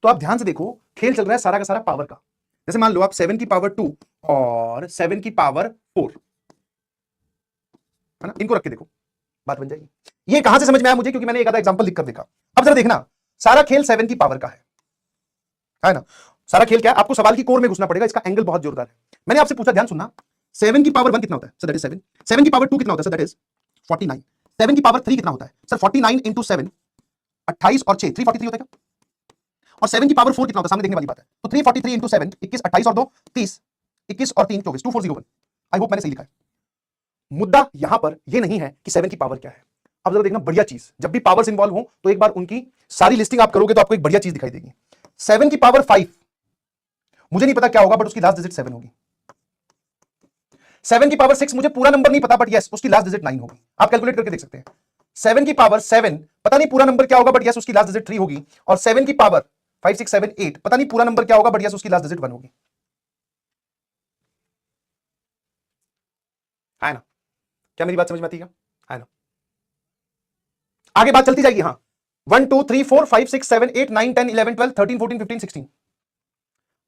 तो आप ध्यान से देखो, खेल चल रहा है सारा का सारा पावर का। जैसे मान लो आप 7 की पावर 2 और 7 की पावर 4, है ना, इनको रख के देखो, बात बन जाएगी। ये कहां से समझ में आया मुझे? क्योंकि मैंने एक आधा एग्जांपल लिखकर देखा। अब जरा देखना, सारा खेल 7 की पावर का है ना? सारा खेल क्या है? आपको सवाल की कोर में घुसना पड़ेगा, इसका एंगल बहुत जोरदार है। मैंने आपसे पूछा, ध्यान सुनना, 7 की पावर 1 कितना होता है? Sir that is 7। 7 की पावर 2 कितना होता है? Sir that is 49। 7 की पावर 3 कितना होता है? सर 49 इंटू 7, 28 और 6, 343 होता है क्या? और 7 की पावर 4 कितना होता है? सामने देखने वाली बात है। तो 343 इंटू 7, 21, 28 और 2, 30, 21 और 3, 24, 2401। आई होप मैंने सही लिखा है। मुद्दा यहां पर यह नहीं है कि 7 की पावर क्या है। अब जरा देखना बढ़िया चीज, जब भी पावर्स इन्वॉल्व हो तो एक बार उनकी सारी लिस्टिंग आप करोगे तो आपको एक बढ़िया चीज दिखाई देगी। 7 की पावर 5, मुझे नहीं पता क्या होगा बट उसकी लास्ट डिजिट 7 होगी। 7 की पावर 6, मुझे पूरा नंबर नहीं पता बट यस उसकी लास्ट डिजिट 9 होगी। आप कैलकुलेट करके देख सकते हैं। 7 की पावर 7, पता नहीं पूरा नंबर क्या होगा बट यस उसकी लास्ट डिजिट 3 होगी। और 7 की पावर 5, 6, 7, 8, पता नहीं पूरा नंबर क्या होगा बट यस उसकी लास्ट डिजिट 1 होगी। है ना? क्या मेरी बात समझ में आती है? है ना? आगे बात चलती जाएगी। हाँ, 1 2 3 4 5 6 7 8 9 10 11 12 13 14 15 16।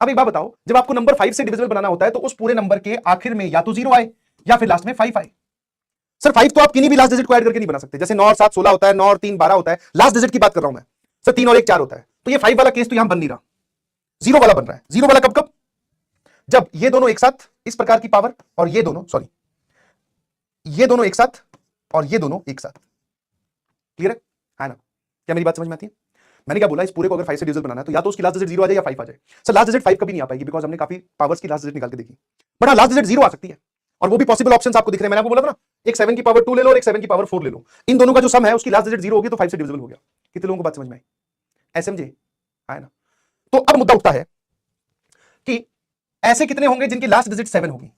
अब एक बात बताओ, जब आपको नंबर 5 से डिविजिबल बनाना होता है तो उस पूरे नंबर के आखिर में या तो 0 आए या फिर लास्ट में 5 आए। सर 5 तो आप किन्हीं भी लास्ट डिजिट को ऐड करके नहीं बना सकते। जैसे 9 और 7 16 होता है, 9 और 3 12 होता है। लास्ट डिजिट की बात कर रहा हूं मैं। सर 3 और 1 4 होता है। तो ये 5 वाला केस तो यहां बन नहीं रहा, 0 वाला बन रहा है। 0 वाला कब कब? जब ये दोनों एक साथ इस प्रकार की पावर और ये दोनों, सॉरी, ये दोनों एक साथ और ये दोनों एक साथ। क्लियर है ना? क्या मेरी बात समझ में आती है? मैंने क्या बोला, इस पूरे को अगर 5 से डिविजिबल बनाना है तो या तो उसकी लास्ट डिजिट 0 आ जाए या 5 आ जाए। सर लास्ट डिजिट 5 कभी नहीं आ पाएगी बिकॉज हमने काफी पावर्स की लास्ट डिजिट निकाल के देखी। बट हाँ, लास्ट डिजिट 0 आ सकती है और वो भी पॉसिबल ऑप्शंस आपको दिख रहे हैं। मैंने आपको बोला था ना, एक 7 की पावर 2 ले लो और एक 7 की पावर 4 ले लो। इन दोनों का जो सम है उसकी लास्ट डिजिट 0 होगी तो 5 से डिविजिबल हो गया। कितने लोगों को बात समझ में आई? एसएमजे आया ना? तो अब मुद्दा उठता है कि ऐसे कितने होंगे जिनकी लास्ट डिजिट 7 होगी।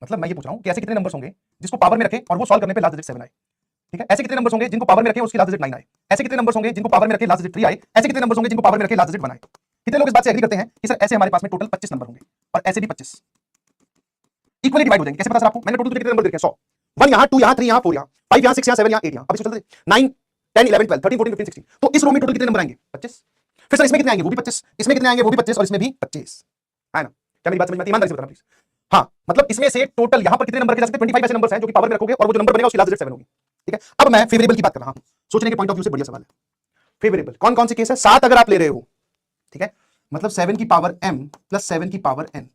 मतलब मैं ये पूछ रहा हूं कि ऐसे कितने नंबर्स होंगे जिसको पावर में रखें और वो सॉल्व करने पे लास्ट डिजिट 7 आए। ठीक है, ऐसे कितने नंबर्स होंगे जिनको पावर में रखें उसकी लास्ट डिजिट 9 आए। ऐसे कितने नंबर्स होंगे जिनको पावर में रखें लास्ट डिजिट 3 आए। ऐसे कितने नंबर्स होंगे जिनको पावर में रखें लास्ट डिजिट 1 आए। कितने लोग इस बात से एग्री करते हैं कि सर ऐसे हमारे पास में टोटल 25 नंबर होंगे और ऐसे भी 25 इक्वली डिवाइड हो जाएंगे? कैसे पता सर आपको? मैंने टोटल कितने नंबर देखे? 100, 1 यहां, 2 यहां, 3 यहां, 4 यहां, 5 यहां, 6 यहां, 7 यहां, 8 यहां। अब इसको चलते 9 10 11 12 13 14 15 16। तो इस रो में टोटल कितने नंबर आएंगे? 25। फिर सर इसमें कितने आएंगे? वो भी 25। इसमें कितने आएंगे? वो भी 25 और इसमें भी 25। है ना? क्या मेरी बात समझ में आती है? ईमानदारी से बताना प्लीज। हाँ, मतलब इसमें से टोटल यहां पर कितने नंबर रखे जा सकते हैं? 25 ऐसे नंबर्स हैं जो कि पावर में रखोगे और वो जो नंबर बनेगा उसकी लास्ट डिजिट 7 होगी। ठीक है, अब मैं फेवरेबल की बात कर रहा हूं। सोचने के पॉइंट ऑफ व्यू से बढ़िया सवाल है। फेवरेबल कौन कौन से केस है? 7 अगर आप ले रहे हो, ठीक है, मतलब 7 की पावर m प्लस 7 की पावर n।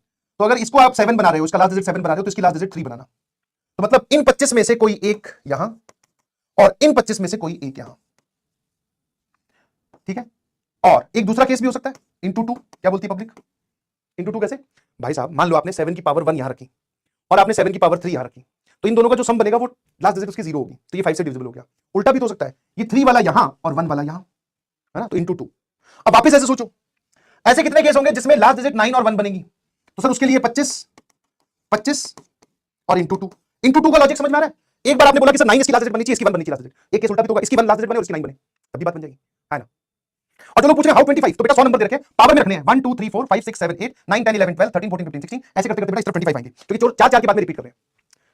तो अगर इसको आप 7 बना रहे हो, इसका लास्ट डिजिट 7 बना रहे हो, तो इसकी लास्ट डिजिट 3 बनाना। तो मतलब इन 25 में से कोई एक यहां और इन 25 में से कोई एक यहां। ठीक है, और एक दूसरा केस भी हो सकता है इंटू 2। क्या बोलती है पब्लिक? इंटू 2 कैसे? भाई साहब मान लो आपने 7 की पावर 1 यहां रखी और आपने 7 की पावर 3 यहां रखी, तो इन दोनों का जो सम बनेगा वो लास्ट डिजिट उसकी 0 होगी, तो ये 5 से डिविजिबल हो गया। उल्टा भी तो हो सकता है, ये 3 वाला यहां और 1 वाला यहां, है ना? तो इंटू 2। अब वापस ऐसे सोचो, ऐसे कितने केस होंगे जिसमें लास्ट डिजिट 9 और 1 बनेगी? तो सर उसके लिए 25 25 और इंटू 2। इंटू 2 का लॉजिक समझ में आ रहा है? एक बार आपने बोला कि सर 9 इसकी लास्ट डिजिट बननी चाहिए, इसकी 1 बननी चाहिए लास्ट डिजिट। एक केस उल्टा भी तो होगा, इसकी 1 लास्ट डिजिट बने और इसकी 9 बने, तब भी बात बन जाएगी, है ना? और जो लोग पूछ रहे हैं हाउ 25, तो बेटा 100 नंबर दे रखे, पावर में रखने हैं 1 2 3 4 5 6 7 8 9 10 11 12 13 14 15 16। ऐसे करते करते बेटा इस तरफ 25 आएंगे, क्योंकि 4 के बाद में रिपीट कर रहे हैं।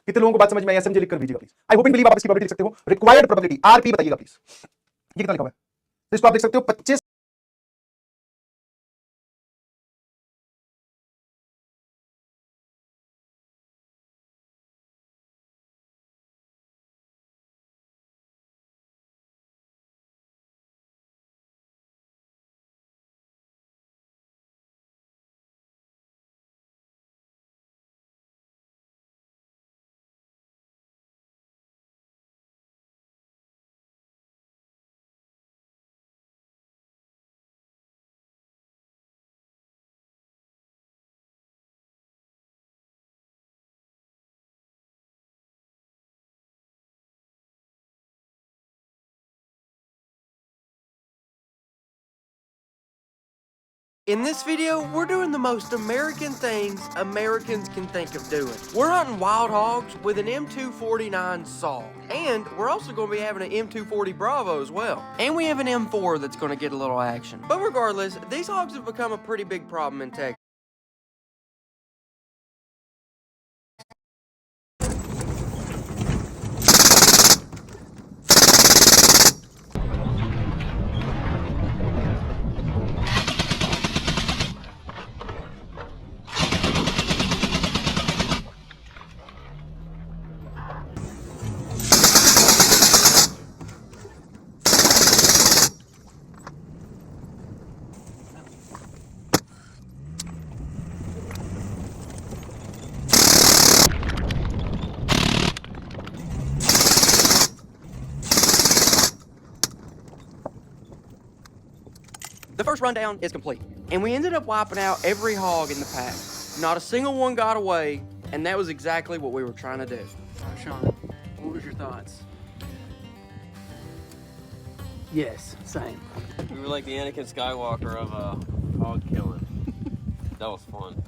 कितने लोगों को बात समझ में आई? एसएमजे लिखकर भेजिएगा please. I hope and believe आप इसकी प्रोबेबिलिटी लिख सकते हो। रिक्वायर्ड प्रोबेबिलिटी आरपी बताइएगा प्लीज, ये कितना लिखा हुआ है? तो इसको आप लिख सकते हो 25। In this video, we're doing the most American things Americans can think of doing. We're hunting wild hogs with an M249 saw. And we're also going to be having an M240 Bravo as well. And we have an M4 that's going to get a little action. But regardless, these hogs have become a pretty big problem in Texas. The first rundown is complete, and we ended up wiping out every hog in the pack. Not a single one got away, and that was exactly what we were trying to do. Sean, what was your thoughts? Yes, same. We were like the Anakin Skywalker of hog killing. That was fun.